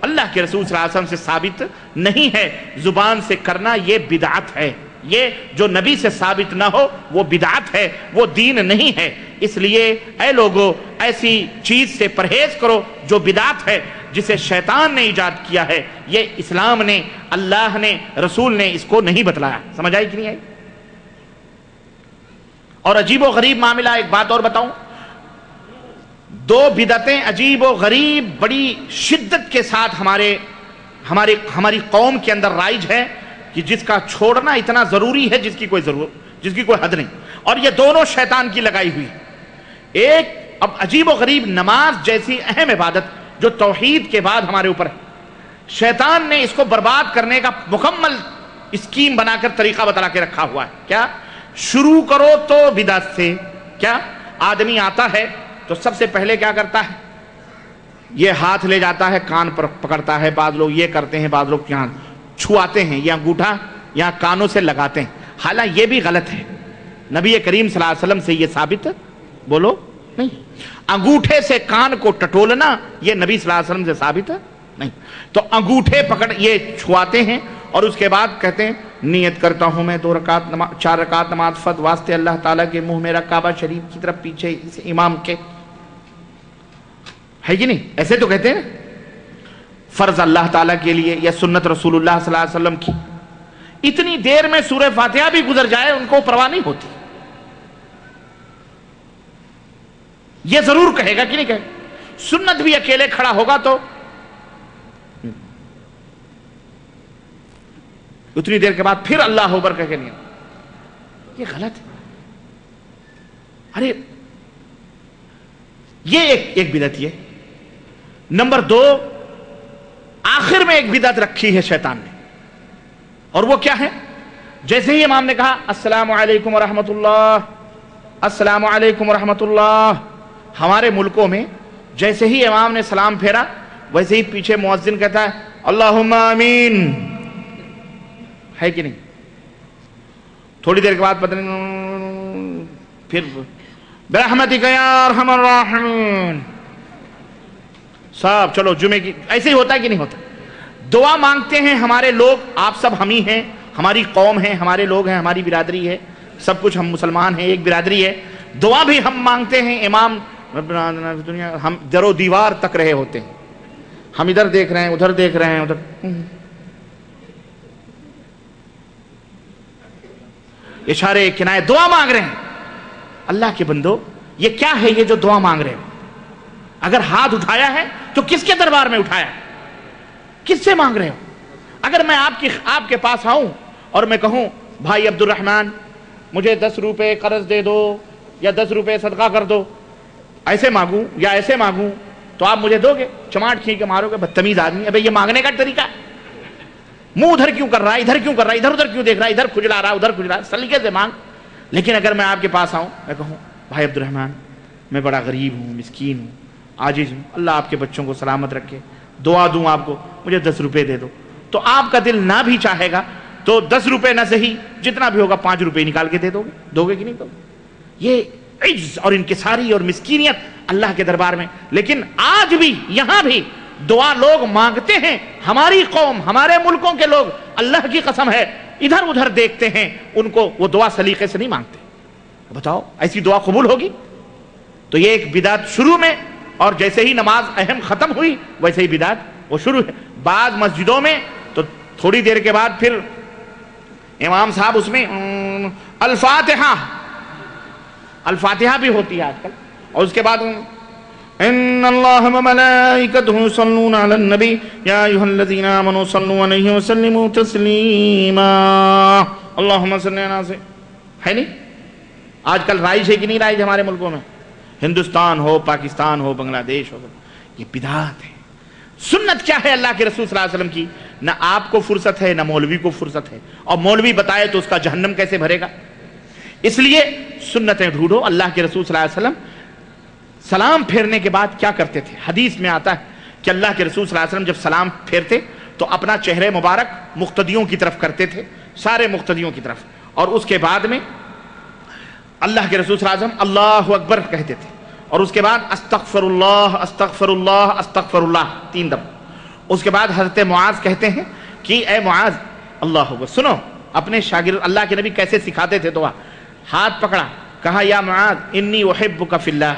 اللہ کے رسول صلی اللہ علیہ وسلم سے ثابت نہیں ہے، زبان سے کرنا یہ بدعت ہے، یہ جو نبی سے ثابت نہ ہو وہ بدعت ہے، وہ دین نہیں ہے۔ اس لیے اے لوگو ایسی چیز سے پرہیز کرو جو بدعت ہے، جسے شیطان نے ایجاد کیا ہے، یہ اسلام نے، اللہ نے، رسول نے اس کو نہیں بتلایا۔ سمجھ آئی کہ نہیں آئی؟ اور عجیب و غریب معاملہ، ایک بات اور بتاؤں، دو بدعتیں عجیب و غریب بڑی شدت کے ساتھ ہماری قوم کے اندر رائج ہے کہ جس کا چھوڑنا اتنا ضروری ہے جس کی کوئی حد نہیں، اور یہ دونوں شیطان کی لگائی ہوئی۔ ایک اب عجیب و غریب نماز جیسی اہم عبادت جو توحید کے بعد ہمارے اوپر ہے، شیطان نے اس کو برباد کرنے کا مکمل اسکیم بنا کر طریقہ بتلا کے رکھا ہوا ہے۔ کیا؟ شروع کرو تو بدعت سے۔ کیا؟ آدمی آتا ہے تو سب سے پہلے کیا کرتا ہے؟ یہ ہاتھ لے جاتا ہے، کان پر پکڑتا ہے، بعض لوگ یہ کرتے ہیں، بعض لوگ یہاں چھواتے ہیں، یا انگوٹھا یا کانوں سے لگاتے ہیں، حالانکہ یہ بھی غلط ہے۔ نبی کریم صلی اللہ علیہ وسلم سے یہ ثابت بولو نہیں۔ انگوٹھے سے کان کو ٹٹولنا یہ نبی صلی اللہ علیہ وسلم سے ثابت نہیں۔ تو انگوٹھے پکڑ یہ چھواتے ہیں اور اس کے بعد کہتے ہیں نیت کرتا ہوں میں 4 رکعت نماز فرض واسطے اللہ تعالیٰ کے منہ میرا کعبہ شریف کی طرف پیچھے اس امام کے، ہے کہ نہیں؟ ایسے تو کہتے ہیں فرض اللہ تعالیٰ کے لیے یا سنت رسول اللہ صلی اللہ علیہ وسلم کی۔ اتنی دیر میں سورہ فاتحہ بھی گزر جائے ان کو پرواہ نہیں ہوتی۔ یہ ضرور کہے گا کہ نہیں کہے گا؟ سنت بھی اکیلے کھڑا ہوگا تو اتنی دیر کے بعد پھر اللہ اکبر کہہ کے نہیں، یہ غلط ہے۔ ارے یہ ایک بدعت یہ۔ نمبر 2، آخر میں ایک بدعت رکھی ہے شیطان نے، اور وہ کیا ہے؟ جیسے ہی امام نے کہا السلام علیکم ورحمۃ اللہ، السلام علیکم ورحمۃ اللہ، ہمارے ملکوں میں جیسے ہی امام نے سلام پھیرا ویسے ہی پیچھے مؤذن کہتا ہے اللہم آمین، ہے کہ نہیں؟ تھوڑی دیر کے بعد پتہ نہیں پھر برحمتک یا ارحم الراحمین، صاحب چلو جمعے کی، ایسے ہی ہوتا ہے کہ نہیں ہوتا؟ دعا مانگتے ہیں ہمارے لوگ، آپ سب ہم ہی ہیں، ہماری قوم ہے، ہمارے لوگ ہیں، ہماری برادری ہے، سب کچھ ہم مسلمان ہیں، ایک برادری ہے، دعا بھی ہم مانگتے ہیں۔ امام دنیا ہم در و دیوار تک رہے ہوتے ہیں، ہم ادھر دیکھ رہے ہیں، ادھر دیکھ رہے ہیں، ادھر اشارے کنائے دعا مانگ رہے ہیں۔ اللہ کے بندو یہ کیا ہے یہ جو دعا مانگ رہے ہو؟ اگر ہاتھ اٹھایا ہے تو کس کے دربار میں اٹھایا ہے؟ کس سے مانگ رہے ہو؟ اگر میں آپ کے پاس آؤں اور میں کہوں بھائی عبد الرحمن مجھے 10 روپے قرض دے دو یا 10 روپے صدقہ کر دو، ایسے مانگوں یا ایسے مانگوں تو آپ مجھے دو گے؟ چماٹ کھینچ کے مارو گے، بدتمیز آدمی۔ ابے یہ مانگنے کا طریقہ ہے؟ منہ ادھر کیوں کر رہا ہے، ادھر کیوں کر رہا ہے، ادھر ادھر کیوں دیکھ رہا ہے، ادھر کھجلا رہا ہے، ادھر کھجلا رہا ہے، سلیقے سے مانگ۔ لیکن اگر میں آپ کے پاس آؤں، میں کہوں بھائی عبد الرحمن میں بڑا غریب ہوں، مسکین ہوں، عاجز ہوں، اللہ آپ کے بچوں کو سلامت رکھے، دعا دوں آپ کو، مجھے 10 روپے دے دو، تو آپ کا دل نہ بھی چاہے گا تو 10 روپے نہ صحیح جتنا بھی ہوگا 5 روپے نکال کے دے دو گے کہ نہیں دو گے؟ یہ عجز اور انکساری اور مسکینیت اللہ کے دربار میں۔ لیکن آج بھی یہاں بھی دعا لوگ مانگتے ہیں، ہماری قوم، ہمارے ملکوں کے لوگ اللہ کی قسم ہے ادھر ادھر دیکھتے ہیں، ان کو وہ دعا سلیقے سے نہیں مانگتے۔ بتاؤ ایسی دعا قبول ہوگی؟ تو یہ ایک بدعت شروع میں، اور جیسے ہی نماز اہم ختم ہوئی ویسے ہی بدعت وہ شروع ہے۔ بعض مسجدوں میں تو تھوڑی دیر کے بعد پھر امام صاحب اس میں الفاتحہ بھی ہوتی ہے آج کل، اور اس کے بعد ان اللہ وملائکتہ یصلون علی النبی یا ایھا الذین آمنوا صلوا علیہ وسلموا تسلیما اللہم صلی علی سے، ہے نہیں؟ آج کل رائج ہے کہ نہیں رائج ہمارے ملکوں میں؟ ہندوستان ہو، پاکستان ہو، بنگلہ دیش ہو، یہ بدعت ہے۔ سنت کیا ہے اللہ کے رسول صلی اللہ علیہ وسلم کی؟ نہ آپ کو فرصت ہے نہ مولوی کو فرصت ہے، اور مولوی بتائے تو اس کا جہنم کیسے بھرے گا؟ اس لیے سنتیں ڈھونڈو. اللہ کے رسول صلی اللہ علیہ وسلم سلام پھیرنے کے بعد کیا کرتے تھے؟ حدیث میں آتا ہے کہ اللہ کے رسول صلی اللہ علیہ وسلم جب سلام پھیرتے تو اپنا چہرے مبارک مقتدیوں کی طرف کرتے تھے، سارے مقتدیوں کی طرف، اور اس کے بعد میں اللہ کے رسول صلی اللہ علیہ وسلم اللہ اکبر کہتے تھے، اور اس کے بعد استغفر اللہ استغفر اللہ استغفر اللہ 3 دفعہ. اس کے بعد حضرت معاذ کہتے ہیں کہ اے معاذ اللہ اکبر. سنو اپنے شاگرد اللہ کے نبی کیسے سکھاتے تھے دعا. ہاتھ پکڑا، کہا یا معاذ انی احبک فی اللہ،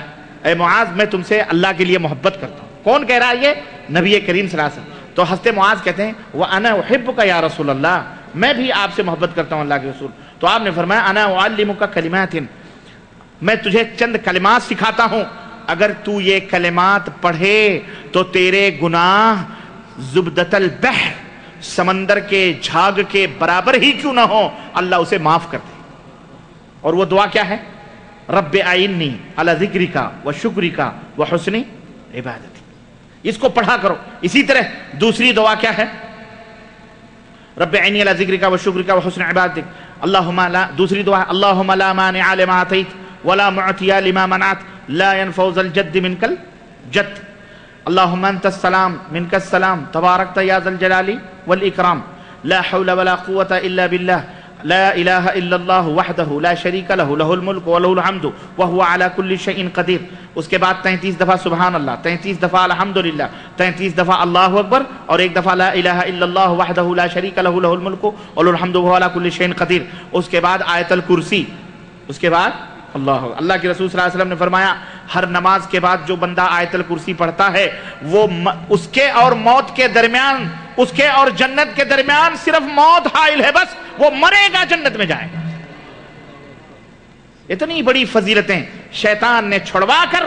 اے معاذ میں تم سے اللہ کے لیے محبت کرتا ہوں. کون کہہ رہا ہے یہ؟ نبی کریم صلی اللہ علیہ وسلم. تو حضرت معاذ کہتے ہیں وَأَنَا أُحِبُّكَ یا رسول اللہ، میں بھی آپ سے محبت کرتا ہوں اللہ کے رسول. تو آپ نے فرمایا انا اعلمک کلمات، میں تجھے چند کلمات سکھاتا ہوں، اگر تو یہ کلمات پڑھے تو تیرے گناہ زبدۃ البحر، سمندر کے جھاگ کے برابر ہی کیوں نہ ہو، اللہ اسے معاف کر دے. اور وہ دعا کیا ہے؟ رب اعنی علی ذکرک و شکرک و حسن عبادتی. اس کو پڑھا کرو. اسی طرح دوسری دعا کیا ہے؟ رب اعنی علی ذکرک و شکرک و حسن عبادتک. اللہم لا، دوسری دعا اللہم لا مانع لما اعطیت ولا معطی لما منعت لا ينفع ذا الجد منک الجد. اللہم انت السلام منک السلام تبارکت یا ذا الجلال والاکرام لا حول ولا قوة الا باللہ لا الہ الا اللہ وحدہ لا شریک لہ لہ الملک ولہ الحمد وہو علی کل شیء قدیر. اس کے بعد 33 دفعہ سبحان اللہ، 33 دفعہ الحمدللہ، 33 دفعہ اللہ اکبر، اور 1 دفعہ لا الہ الا اللہ وحدہ لا شریک لہ لہ الملک ولہ الحمد وہو علی کل شیء قدیر. اس کے بعد آیت الکرسی. اس کے بعد اللہ کے رسول صلی اللہ علیہ وسلم نے فرمایا ہر نماز کے بعد جو بندہ آیت الکرسی پڑھتا ہے وہ اس کے اور موت کے درمیان، اس کے اور جنت کے درمیان صرف موت حائل ہے، بس وہ مرے گا جنت میں جائے گا. اتنی بڑی فضیلتیں شیطان نے چھڑوا کر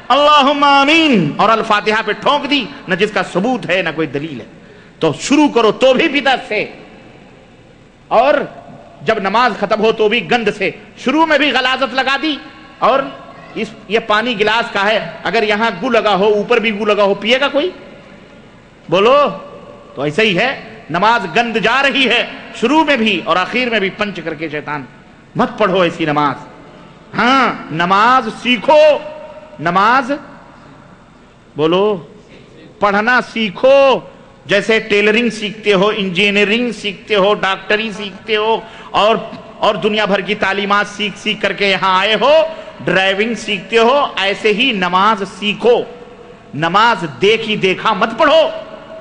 اللہم آمین اور الفاتحہ پہ ٹھونک دی، نہ جس کا ثبوت ہے نہ کوئی دلیل ہے. تو شروع کرو تو بھی بدعت سے، اور جب نماز ختم ہو تو بھی گند سے. شروع میں بھی غلاظت لگا دی، اور یہ پانی گلاس کا ہے، اگر یہاں گو لگا ہو اوپر بھی گو لگا ہو، پیے گا کوئی؟ بولو. تو ایسا ہی ہے، نماز گند جا رہی ہے، شروع میں بھی اور آخر میں بھی پنچ کر کے شیطان. مت پڑھو ایسی نماز. ہاں نماز سیکھو، نماز بولو پڑھنا سیکھو. جیسے ٹیلرنگ سیکھتے ہو، انجینئرنگ سیکھتے ہو، ڈاکٹری سیکھتے ہو، اور دنیا بھر کی تعلیمات سیکھ کر کے یہاں آئے ہو، ڈرائیونگ سیکھتے ہو، ایسے ہی نماز سیکھو. نماز دیکھی دیکھا مت پڑھو،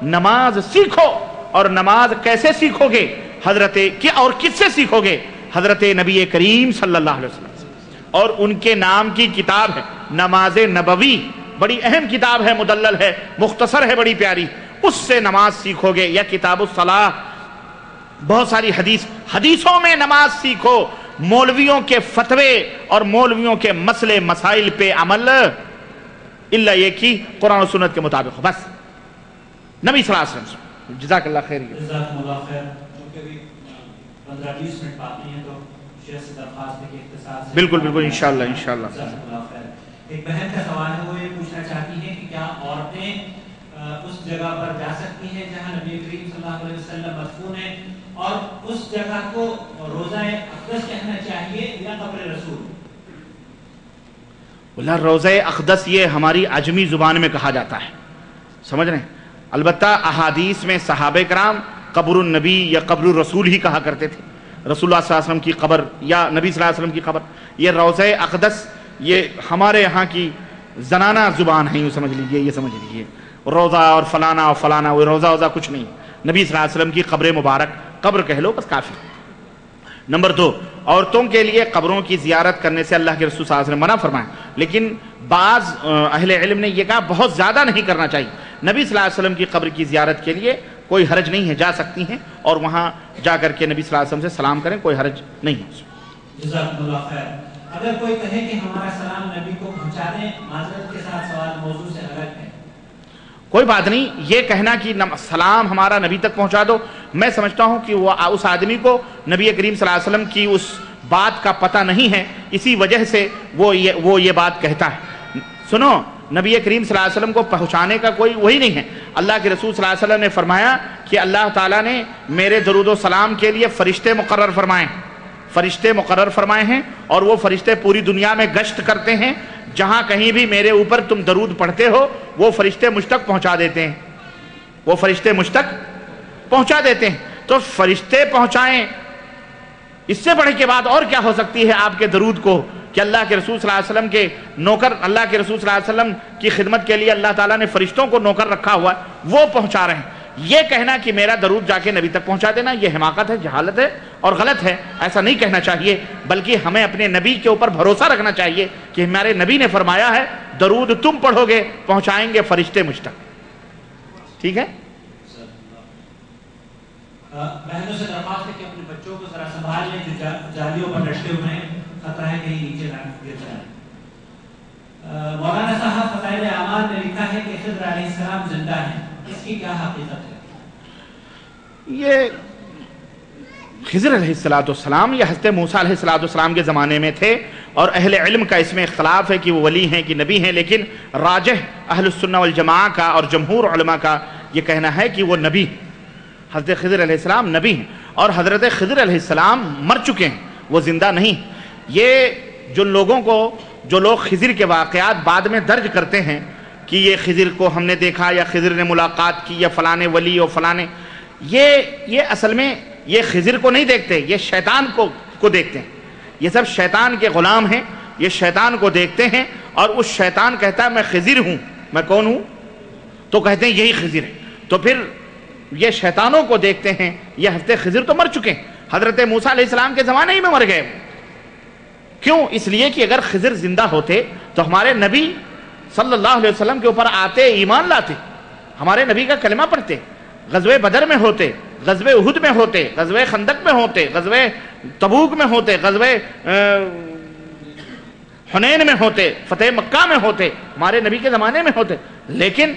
نماز سیکھو. اور نماز کیسے سیکھو گے؟ اور کس سے سیکھو گے؟ حضرت نبی کریم صلی اللہ علیہ وسلم. اور ان کے نام کی کتاب ہے نماز نبوی، بڑی اہم کتاب ہے، مدلل ہے، مختصر ہے، بڑی پیاری. اس سے نماز سیکھو گے. یا کتاب الصلاۃ، بہت ساری حدیثوں میں نماز سیکھو. مولویوں کے فتوے اور مولویوں کے مسئلے مسائل پہ عمل الا یہ کہ قرآن و سنت کے مطابق ہو، بس نبی صلی اللہ علیہ وسلم. جزاک اللہ خیر.
جزاکم اللہ خیر. کیونکہ بھی 15-20 منٹ باقی ہیں تو شیخ سے درخواست ہے کہ اختصار سے.
بالکل بالکل انشاءاللہ انشاءاللہ.
جزاکم اللہ خیر. ایک بہن کا سوال ہے، وہ یہ پوچھنا چاہتی ہیں کہ کیا عورتیں اس جگہ پر جا سکتی ہیں جہاں نبی کریم صلی اللہ علیہ وسلم مدفون ہیں، اور اس جگہ کو روضہ اقدس کہنا چاہیے یا قبر رسول؟
اللہ روضہ اقدس یہ ہماری عجمی زبان میں کہا جاتا ہے، سمجھ رہے ہیں. البتہ احادیث میں صحابہ کرام قبر النبی یا قبر الرسول ہی کہا کرتے تھے. رسول اللہ صلی اللہ علیہ وسلم کی قبر یا نبی صلی اللہ علیہ وسلم کی قبر. یہ روضہ اقدس یہ ہمارے یہاں کی زنانہ زبان ہے، یوں سمجھ لیجئے، یہ سمجھ لیجئے. روضہ اور فلانا اور فلانا، وہ روضہ کچھ نہیں. نبی صلی اللہ علیہ وسلم کی قبر مبارک، قبر کہہ لو بس کافی. نمبر 2، عورتوں کے لیے قبروں کی زیارت کرنے سے اللہ کے رسول صلی اللہ علیہ وسلم منع فرمایا، لیکن بعض اہل علم نے یہ کہا بہت زیادہ نہیں کرنا چاہیے. نبی صلی اللہ علیہ وسلم کی قبر کی زیارت کے لیے کوئی حرج نہیں ہے، جا سکتی ہیں اور وہاں جا کر کے نبی صلی اللہ علیہ وسلم سے سلام کریں، کوئی حرج نہیں ہے.
جزاکم اللہ خیر. اگر کوئی کہے کہ ہمارا سلام نبی کو پہنچا دیں، معذرت کے ساتھ سوال موضوع سے الگ ہے.
کوئی بات نہیں، یہ کہنا کہ سلام ہمارا نبی تک پہنچا دو، میں سمجھتا ہوں کہ وہ اس آدمی کو نبی کریم صلی اللہ علیہ وسلم کی اس بات کا پتہ نہیں ہے، اسی وجہ سے وہ یہ بات کہتا ہے. سنو، نبی کریم صلی اللہ علیہ وسلم کو پہنچانے کا کوئی وہی نہیں ہے. اللہ کے رسول صلی اللہ علیہ وسلم نے فرمایا کہ اللہ تعالیٰ نے میرے درود و سلام کے لیے فرشتے مقرر فرمائے. فرشتے مقرر فرمائے ہیں اور وہ فرشتے پوری دنیا میں گشت کرتے ہیں. جہاں کہیں بھی میرے اوپر تم درود پڑھتے ہو وہ فرشتے مجھ تک پہنچا دیتے ہیں, وہ فرشتے مجھ تک پہنچا دیتے ہیں. تو فرشتے پہنچائیں, اس سے بڑھ کے بات اور کیا ہو سکتی ہے آپ کے درود کو کہ اللہ کے رسول صلی اللہ علیہ وسلم کے نوکر, اللہ کے رسول صلی اللہ علیہ وسلم کی خدمت کے لیے اللہ تعالیٰ نے فرشتوں کو نوکر رکھا ہوا ہے, وہ پہنچا رہے ہیں. یہ کہنا کہ میرا درود جا کے نبی تک پہنچا دینا, یہ حماقت ہے, جہالت ہے اور غلط ہے. ایسا نہیں کہنا چاہیے, بلکہ ہمیں اپنے نبی کے اوپر بھروسہ رکھنا چاہیے کہ ہمارے نبی نے فرمایا ہے درود تم پڑھو گے پہنچائیں گے فرشتے مجھ تک. ٹھیک ہے,
بہنوں سے درخواست ہے کہ اپنے بچوں کو ذرا سنبھال لیں جو جالیوں پر لٹکے ہوئے ہیں, خطرہ ہے کہیں نیچے نہ گر جائیں. مولانا صاحب فضائل اعمال میں لکھا ہے کہ خضر علیہ السلام زندہ ہیں, اس کی کیا حقیقت ہے؟
یہ خضر علیہ السلام یہ حضرت موسیٰ علیہ السلام کے زمانے میں تھے, اور اہل علم کا اس میں اختلاف ہے کہ وہ ولی ہیں کہ نبی ہیں, لیکن راجح اہل السنہ والجماعہ کا اور جمہور علماء کا یہ کہنا ہے کہ وہ نبی, حضرت خضر علیہ السلام نبی ہیں, اور حضرت خضر علیہ السلام مر چکے ہیں, وہ زندہ نہیں. یہ جو لوگ خضر کے واقعات بعد میں درج کرتے ہیں کہ یہ خضر کو ہم نے دیکھا یا خضر نے ملاقات کی یا فلانے ولی اور فلانے, یہ اصل میں یہ خضر کو نہیں دیکھتے, یہ شیطان کو دیکھتے ہیں. یہ سب شیطان کے غلام ہیں, یہ شیطان کو دیکھتے ہیں, اور اس شیطان کہتا ہے میں خضر ہوں, میں کون ہوں, تو کہتے ہیں یہی خضر ہے. تو پھر یہ شیطانوں کو دیکھتے ہیں. یہ حضرت خضر تو مر چکے ہیں, حضرت موسیٰ علیہ السلام کے زمانے ہی میں مر گئے. کیوں؟ اس لیے کہ اگر خضر زندہ ہوتے تو ہمارے نبی صلی اللہ علیہ وسلم کے اوپر آتے, ایمان لاتے, ہمارے نبی کا کلمہ پڑھتے, غزوہ بدر میں ہوتے, غزوہ احد میں ہوتے, غزوہ خندق میں ہوتے, غزوہ تبوک میں ہوتے, غزوہ حنین میں ہوتے, فتح مکہ میں ہوتے, ہمارے نبی کے زمانے میں ہوتے. لیکن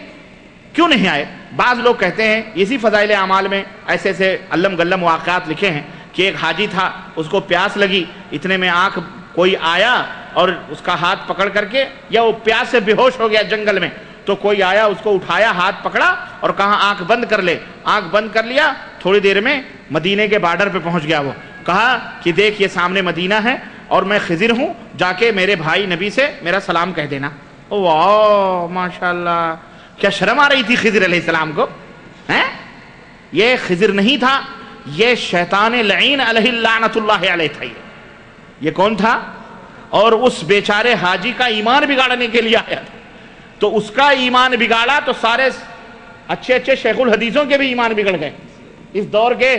کیوں نہیں آئے؟ بعض لوگ کہتے ہیں اسی فضائل اعمال میں ایسے ایسے علم گلم واقعات لکھے ہیں کہ ایک حاجی تھا, اس کو پیاس لگی, اتنے میں آنکھ کوئی آیا اور اس کا ہاتھ پکڑ کر کے, یا وہ پیاس سے بے ہوش ہو گیا جنگل میں, تو کوئی آیا اس کو اٹھایا, ہاتھ پکڑا اور کہا آنکھ بند کر لے. آنکھ بند کر لیا, تھوڑی دیر میں مدینے کے بارڈر پہ پہنچ گیا. وہ کہا کہ دیکھ یہ سامنے مدینہ ہے اور میں خضر ہوں, جا کے میرے بھائی نبی سے میرا سلام کہہ دینا. واہ ماشاءاللہ, کیا شرم آ رہی تھی خضر علیہ السلام کو. یہ خضر نہیں تھا, یہ شیطان لعین علیہ لعنت اللہ علیہ تھا. یہ کون تھا؟ اور اس بیچارے حاجی کا ایمان بگاڑنے کے لیے آیا تھا. تو اس کا ایمان بگاڑا تو سارے اچھے شیخ الحدیثوں کے بھی ایمان بگڑ گئے. اس دور کے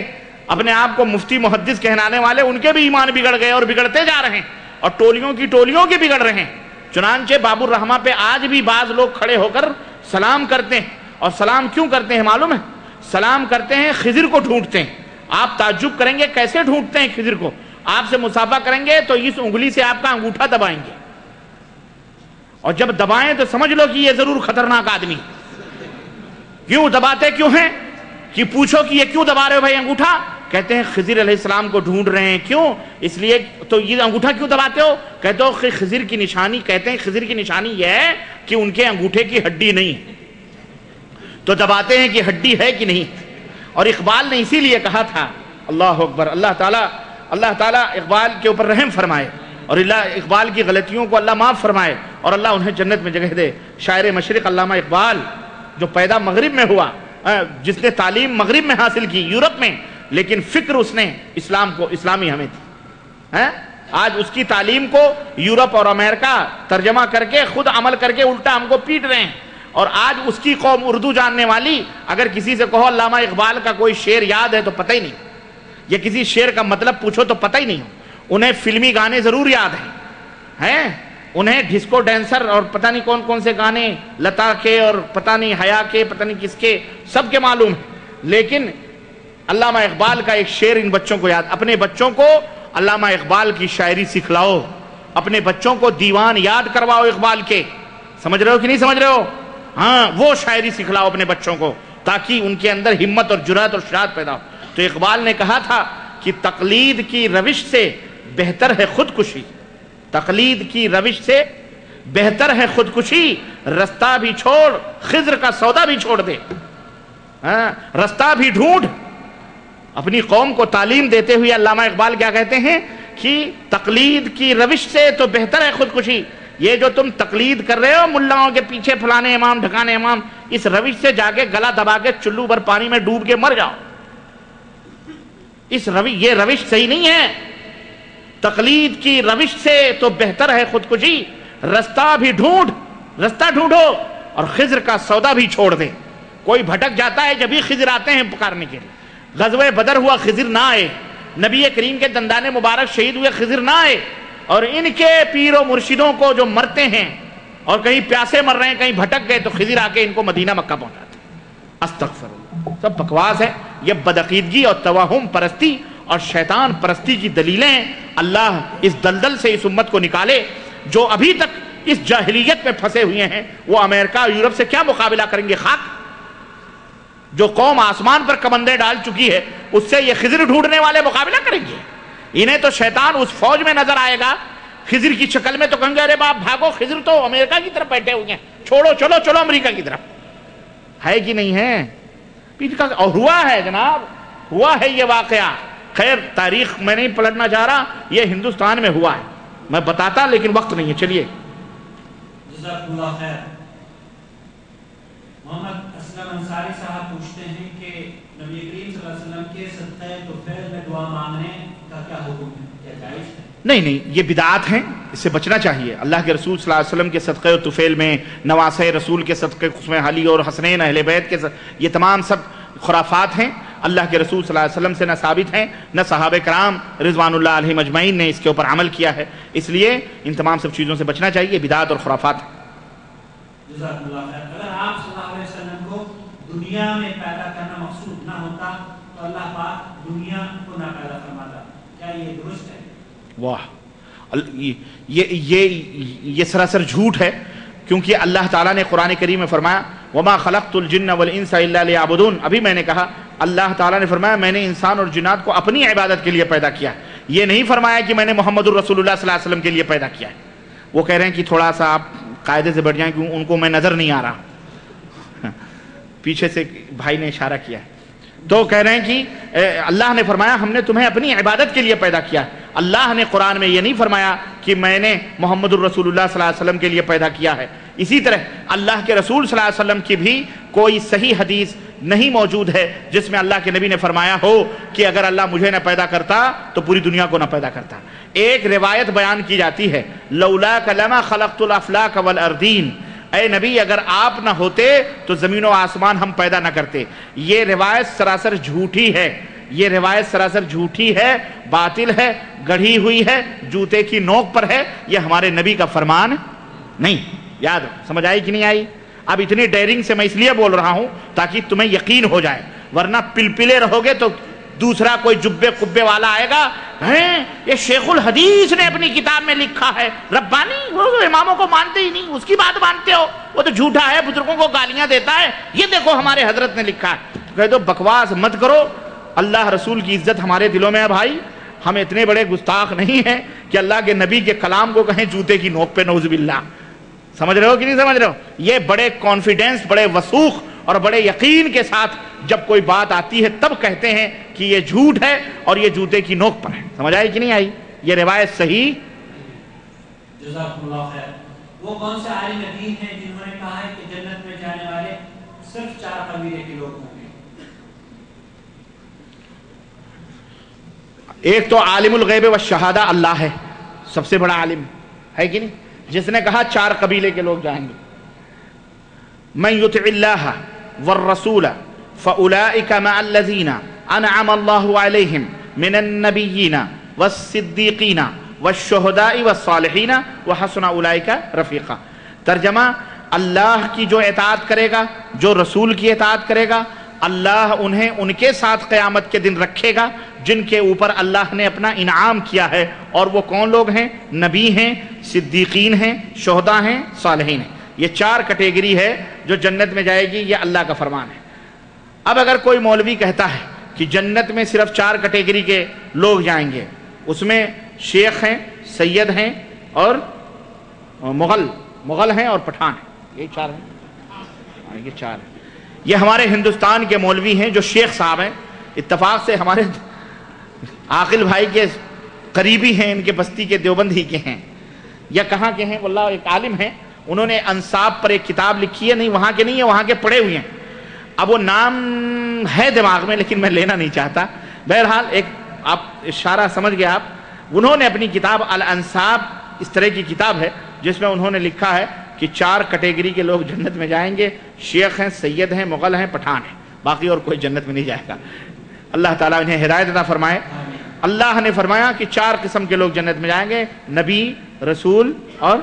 اپنے آپ کو مفتی محدث کہلانے والے, ان کے بھی ایمان بگڑ گئے اور بگڑتے جا رہے ہیں, اور ٹولیوں کے بگڑ رہے ہیں. چنانچہ باب الرحمہ پہ آج بھی بعض لوگ کھڑے ہو کر سلام کرتے ہیں. اور سلام کیوں کرتے ہیں معلوم ہے؟ سلام کرتے ہیں خضر کو ڈھونڈتے ہیں. آپ تعجب کریں گے کیسے ڈھونڈتے ہیں خضر کو. آپ سے مصافحہ کریں گے تو اس انگلی سے آپ کا انگوٹھا دبائیں گے, اور جب دبائیں تو سمجھ لو کہ یہ ضرور خطرناک آدمی. کیوں دباتے کیوں ہیں؟ کہ پوچھو کہ یہ کیوں دبا رہے ہو بھائی انگوٹھا؟ کہتے ہیں خضر علیہ السلام کو ڈھونڈ رہے ہیں. کیوں؟ اس لیے. تو یہ انگوٹھا کیوں دباتے ہو؟ کہتے ہو خضر کی نشانی, کہتے ہیں خضر کی نشانی یہ ہے کہ ان کے انگوٹھے کی ہڈی نہیں ہے, تو دباتے ہیں کہ ہڈی ہے کہ نہیں. اور اقبال نے اسی لیے کہا تھا, اللہ اکبر, اللہ تعالیٰ اقبال کے اوپر رحم فرمائے, اور اللہ اقبال کی غلطیوں کو اللہ معاف فرمائے, اور اللہ انہیں جنت میں جگہ دے. شاعر مشرق علامہ اقبال جو پیدا مغرب میں ہوا, جس نے تعلیم مغرب میں حاصل کی, یورپ میں, لیکن فکر اس نے اسلامی ہمیں تھی. آج اس کی تعلیم کو یورپ اور امریکہ ترجمہ کر کے خود عمل کر کے الٹا ہم کو پیٹ رہے ہیں. اور آج اس کی قوم اردو جاننے والی, اگر کسی سے کہو علامہ اقبال کا کوئی شعر یاد ہے تو پتہ ہی نہیں, یا کسی شعر کا مطلب پوچھو تو پتہ ہی نہیں. انہیں فلمی گانے ضرور یاد ہیں, انہیں ڈسکو ڈینسر اور پتہ نہیں کون کون سے گانے, لتا کے اور پتہ نہیں حیا کے, پتہ نہیں کس کے, سب کے معلوم ہیں. لیکن علامہ اقبال کا ایک شعر ان بچوں کو یاد. اپنے بچوں کو علامہ اقبال کی شاعری سکھلاؤ, اپنے بچوں کو دیوان یاد کرواؤ اقبال کے. سمجھ رہے ہو کہ نہیں سمجھ رہے ہو؟ ہاں, وہ شاعری سکھلاؤ اپنے بچوں کو, تاکہ ان کے اندر ہمت اور جرأت اور شجاعت پیدا ہو. تو اقبال نے کہا تھا کہ تقلید کی روش سے بہتر ہے خودکشی, تقلید کی روش سے بہتر ہے خودکشی, رستہ بھی چھوڑ خضر کا سودا بھی چھوڑ دے. رستہ بھی ڈھونڈ. اپنی قوم کو تعلیم دیتے ہوئے علامہ اقبال کیا کہتے ہیں کہ تقلید کی روش سے تو بہتر ہے خودکشی. یہ جو تم تقلید کر رہے ہو ملاؤں کے پیچھے فلانے امام ڈھکانے امام، اس روش سے جا کے گلا دبا کے چلو بھر پانی میں ڈوب کے مر جاؤ. یہ روش صحیح نہیں ہے. تقلید کی روش سے تو بہتر ہے خودکشی. رستہ ڈھونڈو اور خضر کا سودا بھی چھوڑ دے. کوئی بھٹک جاتا ہے جبھی خضر آتے ہیں پکارنے کے لیے. غزوہ بدر ہوا خضر نہ آئے، نبی کریم کے دندان مبارک شہید ہوئے خضر نہ آئے، اور ان کے پیر و مرشدوں کو جو مرتے ہیں اور کہیں پیاسے مر رہے ہیں کہیں بھٹک گئے تو خضر آ کے ان کو مدینہ مکہ پہنچاتے ہیں. استغفر اللہ، سب بکواس ہے. یہ بدعقیدگی اور توہم پرستی اور شیطان پرستی کی دلیلیں ہیں. اللہ اس دلدل سے اس امت کو نکالے. جو ابھی تک اس جاہلیت میں پھنسے ہوئے ہیں وہ امریکہ اور یورپ سے کیا مقابلہ کریں گے؟ خاک. جو قوم آسمان پر کمندیں ڈال چکی ہے اس سے یہ خضر ڈھونڈنے والے مقابلہ کریں گے. انہیں تو شیطان اس فوج میں نظر آئے گا خضر کی شکل میں، تو کہیں گے ارے باپ بھاگو، خضر تو امریکہ کی طرف بیٹھے ہوئے ہیں، چھوڑو چلو امریکہ کی طرف. ہے کہ نہیں ہے؟ اور ہوا ہے جناب، ہوا ہے یہ واقعہ. خیر تاریخ میں نہیں پلٹنا چاہ رہا، یہ ہندوستان میں ہوا ہے. میں بتاتا لیکن وقت نہیں ہے. چلیے.
جزاک اللہ خیر. محمد اسلم انصاری صاحب پوچھتے ہیں کہ نبی کریم صلی اللہ علیہ وسلم کے صدقہ طفیل میں دعا مانگنے کا کیا حکم ہے؟ کیا جائز ہے؟ نہیں، یہ بدعات ہیں، اس سے بچنا چاہیے. اللہ کے رسول صلی اللہ علیہ وسلم کے صدقہ طفیل میں، نواسہ رسول کے صدقہ قسم علی اور حسنین اہل بیت کے یہ تمام سب خرافات ہیں. اللہ کے رسول صلی اللہ علیہ وسلم سے نہ ثابت ہیں، نہ صحابہ کرام رضوان اللہ علیہم اجمعین نے اس کے اوپر عمل کیا ہے. اس لیے ان تمام سب چیزوں سے بچنا چاہیے. بدعات اور خرافات ہیں. جزاک اللہ خیر. اگر آپ صلی اللہ علیہ وسلم کو دنیا میں پیدا کرنا مقصود نہ ہوتا تو اللہ پاک دنیا کو نہ پیدا فرماتا، کیا یہ درست ہے؟ واہ،
یہ سراسر جھوٹ ہے. کیونکہ اللہ تعالیٰ نے قرآن کریم میں فرمایا وَمَا خَلَقْتُ الْجِنَّ وَالْإِنسَ إِلَّا لِيَعْبُدُونَ. ابھی میں نے کہا اللہ تعالیٰ نے فرمایا میں نے انسان اور جنات کو اپنی عبادت کے لیے پیدا کیا. یہ نہیں فرمایا کہ میں نے محمد الرسول اللہ صلی اللہ علیہ وسلم کے لیے پیدا کیا ہے. وہ کہہ رہے ہیں کہ تھوڑا سا آپ قاعدے سے بیٹھ جائیں کیوں ان کو میں نظر نہیں آ رہا. پیچھے سے بھائی نے اشارہ کیا ہے. تو کہہ رہے ہیں کہ اللہ نے فرمایا ہم نے تمہیں اپنی عبادت کے لیے پیدا کیا. اللہ نے قرآن میں یہ نہیں فرمایا کہ میں نے محمد الرسول اللہ صلی اللہ علیہ وسلم کے لیے پیدا کیا ہے. اسی طرح اللہ کے رسول صلی اللہ علیہ وسلم کی بھی کوئی صحیح حدیث نہیں موجود ہے جس میں اللہ کے نبی نے فرمایا ہو کہ اگر اللہ مجھے نہ پیدا کرتا تو پوری دنیا کو نہ پیدا کرتا. ایک روایت بیان کی جاتی ہے لولاک لما خلقت الافلاک والارضین، اے نبی اگر آپ نہ ہوتے تو زمین و آسمان ہم پیدا نہ کرتے. یہ روایت سراسر جھوٹی ہے. یہ روایت سراسر جھوٹی ہے، باطل ہے، گڑھی ہوئی ہے، جوتے کی نوک پر ہے. یہ ہمارے نبی کا فرمان نہیں. یاد سمجھ آئی کہ نہیں آئی؟ اب اتنی ڈیرنگ سے میں اس لیے بول رہا ہوں تاکہ تمہیں یقین ہو جائے، ورنہ پلپلے رہو گے تو دوسرا کوئی جبے قبے والا آئے گا یہ شیخ الحدیث نے اپنی کتاب میں لکھا ہے. ربانی وہ اماموں کو مانتے ہی نہیں، اس کی بات مانتے ہو، وہ تو جھوٹا ہے، بزرگوں کو گالیاں دیتا ہے. یہ دیکھو ہمارے حضرت نے لکھا ہے. کہہ دو بکواس مت کرو. اللہ رسول کی عزت ہمارے دلوں میں ہے بھائی. ہم اتنے بڑے گستاخ نہیں ہیں کہ اللہ کے نبی کے کلام کو کہیں جوتے کی نوک پہ، نعوذ باللہ. سمجھ رہے ہو کہ نہیں سمجھ رہے ہو؟ یہ بڑے کانفیڈنس، بڑے وثوق اور بڑے یقین کے ساتھ جب کوئی بات آتی ہے تب کہتے ہیں کہ یہ جھوٹ ہے اور یہ جوتے کی نوک پر ہے. سمجھ آئی کہ نہیں آئی؟ یہ روایت صحیح.
جزاک اللہ خیر. وہ کون سے عالم دین ہیں جنہوں نے کہا ہے کہ جنت میں جانے والے صرف 4 قبیلے کے لوگ ہوں گے؟
ایک تو عالم الغیب والشہادہ اللہ ہے، سب سے بڑا عالم ہے کہ نہیں، جس نے کہا 4 قبیلے کے لوگ جائیں گے. من یطع اللہ والرسول فاولئک مع الذین انعم اللہ علیہم من النبیین والصدیقین والشہداء والصالحین وحسن اولئک رفیقا. ترجمہ، اللہ کی جو اطاعت کرے گا، جو رسول کی اطاعت کرے گا، اللہ انہیں ان کے ساتھ قیامت کے دن رکھے گا جن کے اوپر اللہ نے اپنا انعام کیا ہے. اور وہ کون لوگ ہیں؟ نبی ہیں، صدیقین ہیں، شہداء ہیں، صالحین ہیں. یہ 4 کیٹیگری ہے جو جنت میں جائے گی. یہ اللہ کا فرمان ہے. اب اگر کوئی مولوی کہتا ہے کہ جنت میں صرف 4 کیٹیگری کے لوگ جائیں گے، اس میں شیخ ہیں، سید ہیں اور مغل ہیں اور پٹھان ہیں، یہ 4 ہیں. یہ 4 ہیں. یہ ہمارے ہندوستان کے مولوی ہیں جو شیخ صاحب ہیں. اتفاق سے ہمارے عاقل بھائی کے قریبی ہیں ان کے بستی کے، دیوبند ہی کے ہیں یا کہاں کے ہیں، واللہ ایک عالم ہیں، انہوں نے انصاب پر ایک کتاب لکھی ہے، نہیں وہاں کے نہیں ہے، وہاں کے پڑھے ہوئے ہیں، اب وہ نام ہے دماغ میں لیکن میں لینا نہیں چاہتا، بہرحال ایک آپ اشارہ سمجھ گئے آپ، انہوں نے اپنی کتاب الانصاب اس طرح کی کتاب ہے جس میں انہوں نے لکھا ہے کہ 4 کیٹیگری کے لوگ جنت میں جائیں گے، شیخ ہیں، سید ہیں، مغل ہیں، پٹھان ہیں، باقی اور کوئی جنت میں نہیں جائے گا۔ اللہ تعالیٰ انہیں ہدایت عطا فرمائے۔ اللہ نے فرمایا کہ 4 قسم کے لوگ جنت میں جائیں گے، نبی، رسول اور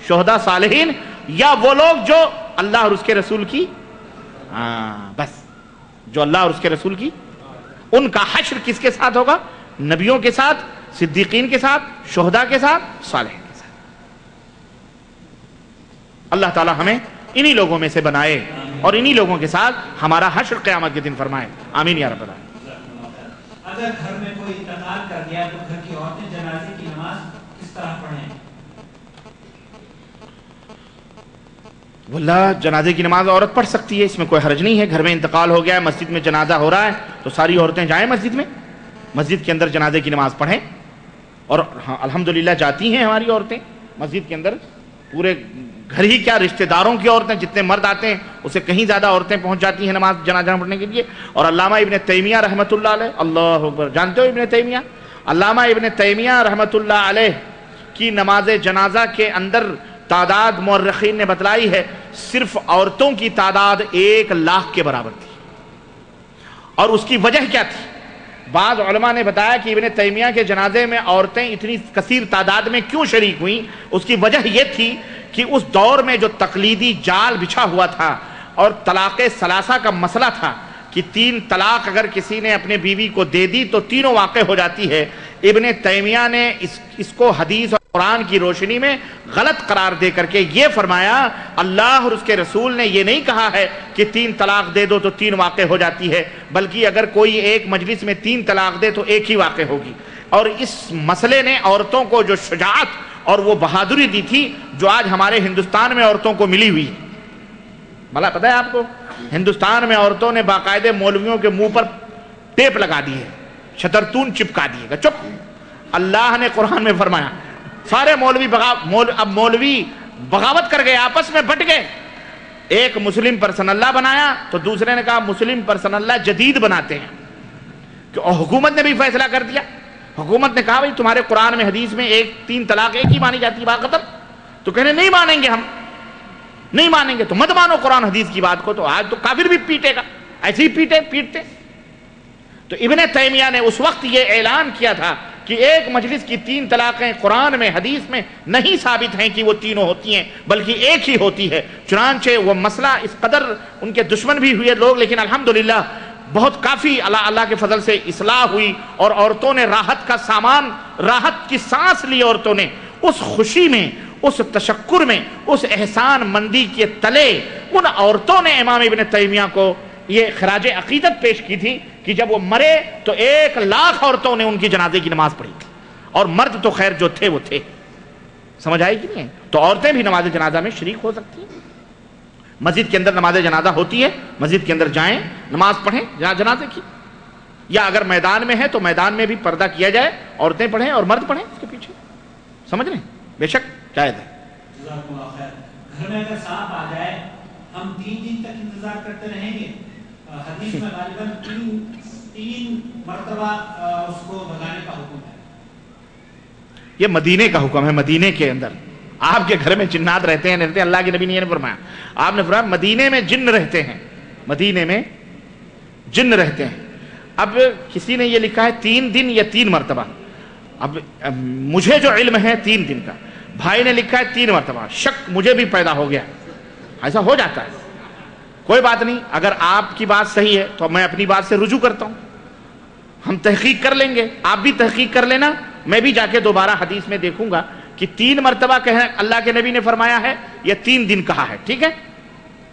شہداء، صالحین، یا وہ لوگ جو اللہ اور اس کے رسول کی بس جو اللہ اور اس کے رسول کی، ان کا حشر کس کے ساتھ ہوگا؟ نبیوں کے ساتھ، صدیقین کے ساتھ، شہداء کے ساتھ، صالحین کے ساتھ۔ اللہ تعالیٰ ہمیں انہی لوگوں میں سے بنائے اور انہی لوگوں کے ساتھ ہمارا حشر قیامت کے دن فرمائے، آمین یا رب العالمین۔
اگر گھر میں کوئی انتقال کر گیا تو گھر کی عورتیں جنازے کی نماز کس طرح پڑھیں؟
واللہ جنازے کی نماز عورت پڑھ سکتی ہے، اس میں کوئی حرج نہیں ہے۔ گھر میں انتقال ہو گیا ہے، مسجد میں جنازہ ہو رہا ہے تو ساری عورتیں جائیں مسجد میں، مسجد کے اندر جنازے کی نماز پڑھیں، اور ہاں الحمدللہ جاتی ہیں ہماری عورتیں مسجد کے اندر، پورے گھر ہی کیا رشتہ داروں کی عورتیں، جتنے مرد آتے ہیں اسے کہیں زیادہ عورتیں پہنچ جاتی ہیں نماز جنازہ پڑھنے کے لیے۔ اور علامہ ابن تیمیہ رحمۃ اللہ علیہ، اللہ اکبر، جانتے ہو ابن تیمیہ؟ علامہ ابن تیمیہ رحمۃ اللہ علیہ کی نماز جنازہ کے اندر تعداد مورخین نے بتلائی ہے، صرف عورتوں کی تعداد 1 لاکھ کے برابر تھی۔ اور اس کی وجہ کیا تھی؟ بعض علماء نے بتایا کہ ابن تیمیہ کے جنازے میں عورتیں اتنی کثیر تعداد میں کیوں شریک ہوئیں، اس کی وجہ یہ تھی کہ اس دور میں جو تقلیدی جال بچھا ہوا تھا اور طلاق ثلاثہ کا مسئلہ تھا کہ 3 طلاق اگر کسی نے اپنے بیوی کو دے دی تو تینوں واقع ہو جاتی ہے، ابن تیمیہ نے اس کو حدیث اور قرآن کی روشنی میں غلط قرار دے کر کے یہ فرمایا، اللہ اور اس کے رسول نے یہ نہیں کہا ہے کہ 3 طلاق دے دو تو 3 واقع ہو جاتی ہے، بلکہ اگر کوئی ایک مجلس میں 3 طلاق دے تو 1 ہی واقع ہوگی۔ اور اس مسئلے نے عورتوں کو جو شجاعت اور وہ بہادری دی تھی جو آج ہمارے ہندوستان میں عورتوں کو ملی ہوئی ہے۔ بھلا پتہ ہے آپ کو، ہندوستان میں عورتوں نے باقاعدہ مولویوں کے منہ پر ٹیپ لگا دی ہے، شترتون چپکا دیے گا، چپ۔ اللہ نے قرآن میں فرمایا سارے مولوی بغاوت کر گئے، آپس میں بٹ گئے، ایک مسلم پرسن اللہ بنایا تو دوسرے نے کہا مسلم پرسن اللہ جدید بناتے ہیں، کہ حکومت نے بھی فیصلہ کر دیا، حکومت نے کہا بھائی تمہارے قرآن میں حدیث میں 3 طلاق 1 ہی مانی جاتی ہے، بات ختم۔ تو کہنے نہیں مانیں گے، ہم نہیں مانیں گے، تو مت مانو قرآن حدیث کی بات کو، تو آج تو کافر بھی پیٹے گا، ایسے ہی پیٹتے۔ تو ابن تیمیہ نے اس وقت یہ اعلان کیا تھا کہ ایک مجلس کی 3 طلاقیں قرآن میں حدیث میں نہیں ثابت ہیں کہ وہ تینوں ہوتی ہیں، بلکہ 1 ہی ہوتی ہے۔ چنانچہ وہ مسئلہ اس قدر ان کے دشمن بھی ہوئے لوگ، لیکن الحمدللہ بہت کافی اللہ کے فضل سے اصلاح ہوئی، اور عورتوں نے راحت کا سامان، راحت کی سانس لی عورتوں نے، اس خوشی میں، اس تشکر میں، اس احسان مندی کے تلے ان عورتوں نے امام ابن تیمیہ کو یہ خراج عقیدت پیش کی تھی کہ جب وہ مرے تو 1 لاکھ عورتوں نے ان کی جنازے کی نماز پڑھی تھی، اور مرد تو خیر جو تھے وہ تھے۔ سمجھ آئی کہ نہیں؟ تو عورتیں بھی نماز جنازہ میں شریک ہو سکتی ہیں، مسجد کے اندر نماز جنازہ ہوتی ہے، مسجد کے اندر جائیں، نماز پڑھیں جنازے کی، یا اگر میدان میں ہے تو میدان میں بھی پردہ کیا جائے، عورتیں پڑھیں اور مرد پڑھیں اس کے پیچھے، سمجھ رہے ہیں؟ بے شک جائز ہے۔
جزاکم اللہ خیر۔ گھر میں اگر سانپ آ جائے ہم 3 دن تک انتظار کرتے رہیں گے؟ حدیث میں غالباً 3 مرتبہ اس کو بھگانے کا حکم ہے۔
یہ مدینے کا حکم ہے، مدینے کے اندر آپ کے گھر میں جنات رہتے ہیں، اللہ کے نبی نے یہ فرمایا، آپ نے فرمایا مدینے میں جن رہتے ہیں، مدینے میں جن رہتے ہیں۔ اب کسی نے یہ لکھا ہے 3 دن یا 3 مرتبہ، اب مجھے جو علم ہے 3 دن کا، بھائی نے لکھا ہے 3 مرتبہ، شک مجھے بھی پیدا ہو گیا، ایسا ہو جاتا ہے، کوئی بات نہیں، اگر آپ کی بات صحیح ہے تو میں اپنی بات سے رجوع کرتا ہوں، ہم تحقیق کر لیں گے، آپ بھی تحقیق کر لینا، میں بھی جا کے دوبارہ حدیث میں دیکھوں گا کہ 3 مرتبہ اللہ کے نبی نے فرمایا ہے یا 3 دن کہا ہے، ٹھیک ہے؟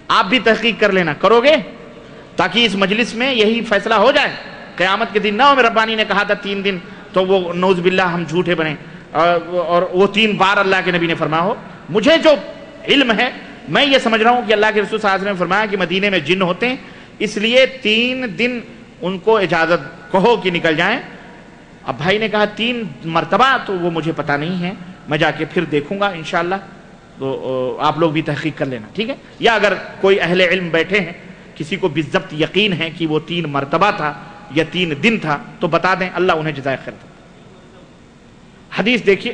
آپ بھی تحقیق کر لینا، کرو گے؟ تاکہ اس مجلس میں یہی فیصلہ ہو جائے، قیامت کے دن نہ ہو میں ربانی نے کہا تھا 3 دن تو وہ نعوذ باللہ ہم جھوٹے بنے، اور وہ 3 بار اللہ کے نبی نے فرمایا ہو۔ مجھے جو علم ہے میں یہ سمجھ رہا ہوں کہ اللہ کے رسول صلی اللہ علیہ وسلم نے فرمایا کہ مدینے میں جن ہوتے ہیں، اس لیے 3 دن ان کو اجازت کہو کہ نکل جائیں، اب بھائی نے کہا 3 مرتبہ تو وہ مجھے پتا نہیں ہے، میں جا کے پھر دیکھوں گا انشاءاللہ، تو آپ لوگ بھی تحقیق کر لینا، ٹھیک ہے؟ یا اگر کوئی اہل علم بیٹھے ہیں، کسی کو بالضبط یقین ہے کہ وہ 3 مرتبہ تھا یا 3 دن تھا تو بتا دیں، اللہ انہیں جزائے خیر دے۔ حدیث دیکھیے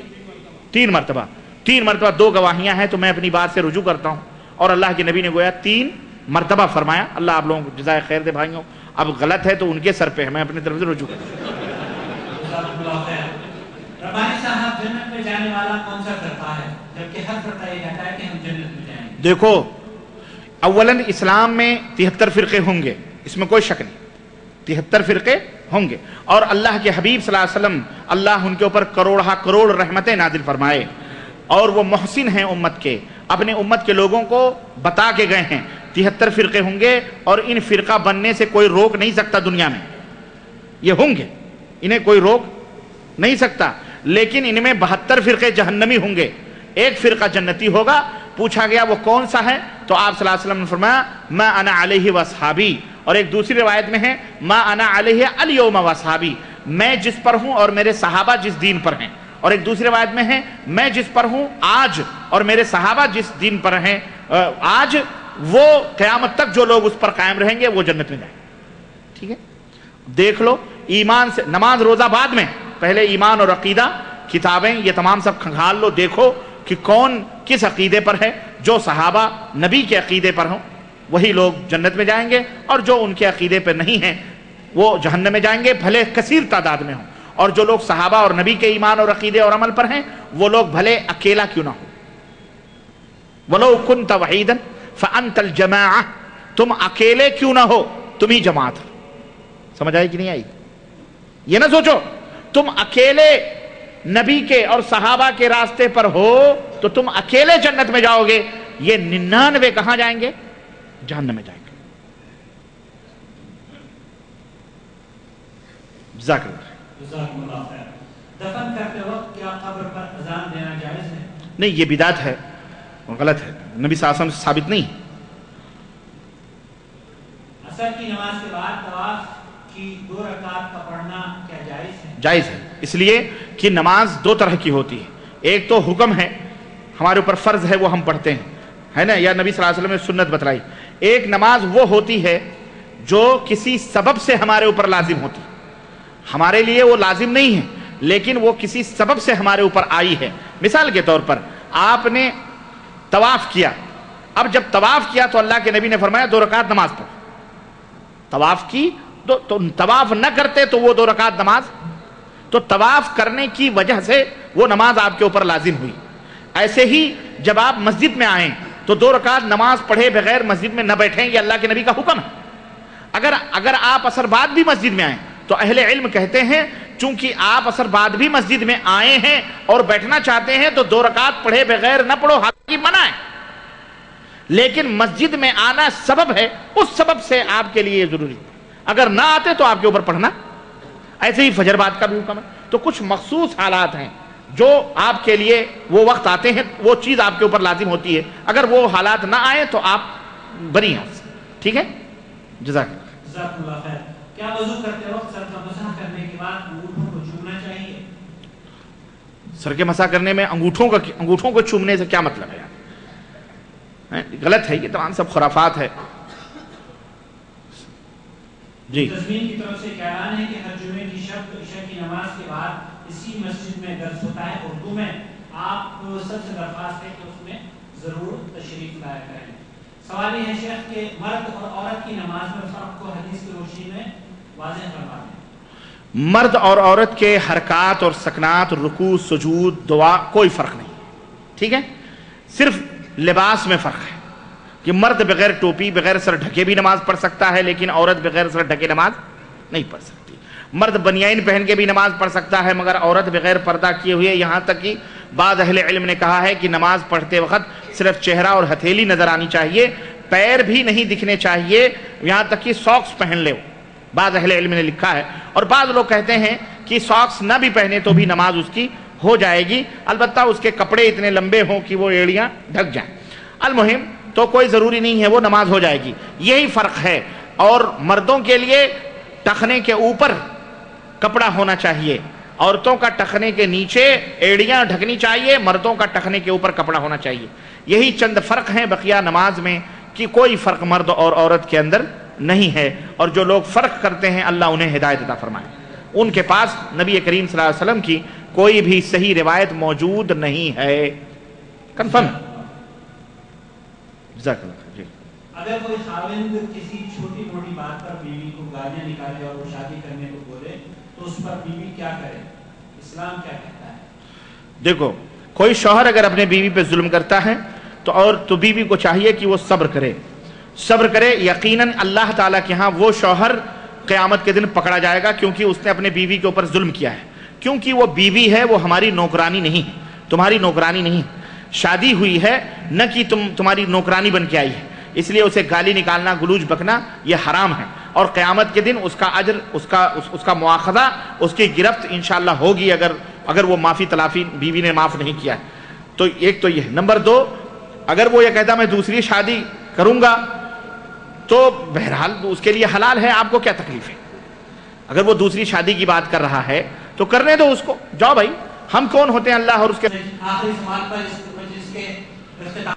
3 مرتبہ 2 گواہیاں ہیں، تو میں اپنی بات سے رجوع کرتا ہوں، اور اللہ کے نبی نے گویا 3 مرتبہ فرمایا، اللہ آپ لوگوں کو جزائے خیر دے بھائیوں۔ اب غلط ہے تو ان کے سر پہ ہے، میں اپنی طرف سے رجوع کرتا ہوں۔
ربانی صاحب، جنت میں جانے والا کون سا فرقہ ہے جبکہ ہر فرقہ یہ کہتا ہے کہ ہم جنت میں جائیں گے؟
دیکھو، اولاً اسلام میں 73 فرقے ہوں گے، اس میں کوئی شک نہیں، 73 فرقے ہوں گے، اور اللہ کے حبیب صلی اللہ علیہ وسلم اللہ ان کے اوپر کروڑ رحمتیں نازل فرمائے، اور وہ محسن ہیں امت کے، اپنے امت کے لوگوں کو بتا کے گئے ہیں 73 فرقے ہوں گے، اور ان فرقہ بننے سے کوئی روک نہیں سکتا دنیا میں، یہ ہوں گے، انہیں کوئی روک نہیں سکتا، لیکن ان میں 72 فرقے جہنمی ہوں گے، 1 فرقہ جنتی ہوگا۔ پوچھا گیا وہ کون سا ہے، تو آپ صلی اللہ علیہ وسلم نے فرمایا ما انا علیہ واصحابی، اور ایک دوسری روایت میں ہے ما انا علیہ الیوم واصحابی، میں جس پر ہوں اور میرے صحابہ جس دین پر ہیں، اور ایک دوسری روایت میں ہے میں جس پر ہوں آج اور میرے صحابہ جس دین پر ہیں آج، وہ قیامت تک جو لوگ اس پر قائم رہیں گے وہ جنت میں جائیں گے، ٹھیک ہے؟ دیکھ لو، ایمان سے نماز روزہ بعد میں، پہلے ایمان اور عقیدہ کتابیں یہ تمام سب کھنگال لو، دیکھو کہ کون کس عقیدے پر ہے، جو صحابہ نبی کے عقیدے پر ہوں وہی لوگ جنت میں جائیں گے، اور جو ان کے عقیدے پر نہیں ہیں وہ جہنم میں جائیں گے، بھلے کثیر تعداد میں ہوں، اور جو لوگ صحابہ اور نبی کے ایمان اور عقیدے اور عمل پر ہیں وہ لوگ بھلے اکیلا کیوں نہ ہو، وَلَوْ كُنْتَ وَحِيدًا فَأَنْتَ الْجَمَاعَةِ، تم اکیلے کیوں نہ ہو تم ہی جماعت ہو۔ سمجھ آئی کہ نہیں آئی؟ یہ نہ سوچو تم اکیلے نبی کے اور صحابہ کے راستے پر ہو تو تم اکیلے جنت میں جاؤ گے، یہ 99 کہاں جائیں گے؟ جہنم میں جائیں گے۔ جزاک اللہ خیر۔
دفن کرتے وقت کیا قبر پر اذان دینا جائز ہے؟
نہیں، یہ بدعت ہے، غلط ہے، نبی صلی اللہ علیہ وسلم سے ثابت نہیں۔
عصر کی نماز کے بعد طواف کی 2 رکعت کا پڑھنا کیا جائز ہے؟
جائز ہے، اس لیے کہ نماز 2 طرح کی ہوتی ہے، ایک تو حکم ہے ہمارے اوپر فرض ہے وہ ہم پڑھتے ہیں، ہے نا، یا نبی صلی اللہ علیہ وسلم نے سنت بتلائی، ایک نماز وہ ہوتی ہے جو کسی سبب سے ہمارے اوپر لازم ہوتی ہے، ہمارے لیے وہ لازم نہیں ہے لیکن وہ کسی سبب سے ہمارے اوپر آئی ہے۔ مثال کے طور پر آپ نے طواف کیا، اب جب طواف کیا تو اللہ کے نبی نے فرمایا 2 رکعت نماز پڑھو، طواف کی تو طواف نہ کرتے تو وہ 2 رکعت نماز، تو طواف کرنے کی وجہ سے وہ نماز آپ کے اوپر لازم ہوئی۔ ایسے ہی جب آپ مسجد میں آئیں تو 2 رکعت نماز پڑھے بغیر مسجد میں نہ بیٹھیں، یہ اللہ کے نبی کا حکم ہے۔ اگر آپ عصر بعد بھی مسجد میں آئیں تو اہل علم کہتے ہیں چونکہ آپ عصر بعد بھی مسجد میں آئے ہیں اور بیٹھنا چاہتے ہیں تو 2 رکعت پڑھے بغیر نہ پڑھو، حالانکہ منع ہے، لیکن مسجد میں آنا سبب ہے، اس سبب سے آپ کے لیے ضروری ہے، اگر نہ آتے تو آپ کے اوپر پڑھنا۔ ایسے ہی فجر بعد کا بھی حکم ہے، تو کچھ مخصوص حالات ہیں جو آپ کے لیے وہ وقت آتے ہیں، وہ چیز آپ کے اوپر لازم ہوتی ہے، اگر وہ حالات نہ آئے تو آپ بری ہیں، ٹھیک ہے؟ جزاک
اللہ خیر۔ کیا وضو کرتے وقت سر کا مسح کرنے کے بعد انگوٹھوں کو چومنا چاہیے؟
سر کے مسح کرنے میں انگوٹھوں کو چومنے سے کیا مطلب ہے؟ غلط ہے، یہ تمام سب خرافات ہے۔ جی،
تزمین کی طرف سے کیا اعلان ہے کہ ہر جمعے کی شب عشاء کی نماز کے بعد اسی مسجد میں درس ہوتا ہے اردو میں، آپ سب سے درخواست ہے کہ اس میں ضرور تشریف لایا کریں۔ سوال یہ ہے شیخ کہ مرد اور عورت کی نماز میں فرق کو حدیث کی روشنی میں واضح فرما دیں۔
مرد اور عورت کے حرکات اور سکنات، رکوع، سجود، دعا کوئی فرق نہیں، ٹھیک ہے؟ صرف لباس میں فرق ہے کہ مرد بغیر ٹوپی بغیر سر ڈھکے بھی نماز پڑھ سکتا ہے لیکن عورت بغیر سر ڈھکے نماز نہیں پڑھ سکتی، مرد بنیان پہن کے بھی نماز پڑھ سکتا ہے مگر عورت بغیر پردہ کیے ہوئے، یہاں تک کہ بعض اہل علم نے کہا ہے کہ نماز پڑھتے وقت صرف چہرہ اور ہتھیلی نظر آنی چاہیے، پیر بھی نہیں دکھنے چاہیے، یہاں تک کہ ساکس پہن لے، بعض اہل علم نے لکھا ہے، اور بعض لوگ کہتے ہیں کہ ساکس نہ بھی پہنے تو بھی نماز اس کی ہو جائے گی، البتہ اس کے کپڑے اتنے لمبے ہوں کہ وہ ایڑیاں ڈھک جائیں، المہم تو کوئی ضروری نہیں ہے، وہ نماز ہو جائے گی، یہی فرق ہے۔ اور مردوں کے لیے ٹخنے کے اوپر کپڑا ہونا چاہیے، عورتوں کا ٹخنے کے نیچے ایڑیاں ڈھکنی چاہیے، مردوں کا ٹخنے کے اوپر کپڑا ہونا چاہیے. یہی چند فرق ہیں بقیہ نماز میں، کہ کوئی فرق مرد اور عورت کے اندر نہیں ہے. اور جو لوگ فرق کرتے ہیں اللہ انہیں ہدایت عطا فرمائے. ان کے پاس نبی کریم صلی اللہ علیہ وسلم کی کوئی بھی صحیح روایت موجود نہیں ہے. کنفرم. جزاک اللہ خیر. جی
اگر کوئی خاوند کسی چھوٹی موٹی بات پر بیوی کو گالیاں نکالے اور وہ شادی کرنے کو بولے تو اس پر بیوی کیا کرے؟ اسلام کیا کہتا ہے؟
دیکھو، کوئی شوہر اگر اپنے بیوی پہ ظلم کرتا ہے تو بیوی کو چاہیے کہ وہ صبر کرے. یقیناً اللہ تعالیٰ کے ہاں وہ شوہر قیامت کے دن پکڑا جائے گا، کیونکہ اس نے اپنے بیوی کے اوپر ظلم کیا ہے. کیونکہ وہ بیوی ہے، وہ ہماری نوکرانی نہیں ہے، تمہاری نوکرانی نہیں. شادی ہوئی ہے نہ کہ تمہاری نوکرانی بن کے آئی ہے، اس لیے اسے گالی نکالنا، گلوچ بکنا یہ حرام ہے. اور قیامت کے دن اس کا اجر، اس کا مواخذہ، اس کی گرفت انشاءاللہ ہوگی اگر وہ معافی تلافی بیوی نے معاف نہیں کیا ہے. تو ایک تو یہ ہے. نمبر 2، اگر وہ یہ کہتا میں دوسری شادی کروں گا تو بہرحال اس کے لیے حلال ہے، آپ کو کیا تکلیف ہے؟ اگر وہ دوسری شادی کی بات کر رہا ہے تو کرنے دو اس کو. جاؤ بھائی، ہم کون ہوتے ہیں اللہ اور اس کے
آخری سوال پر اس کے اختتام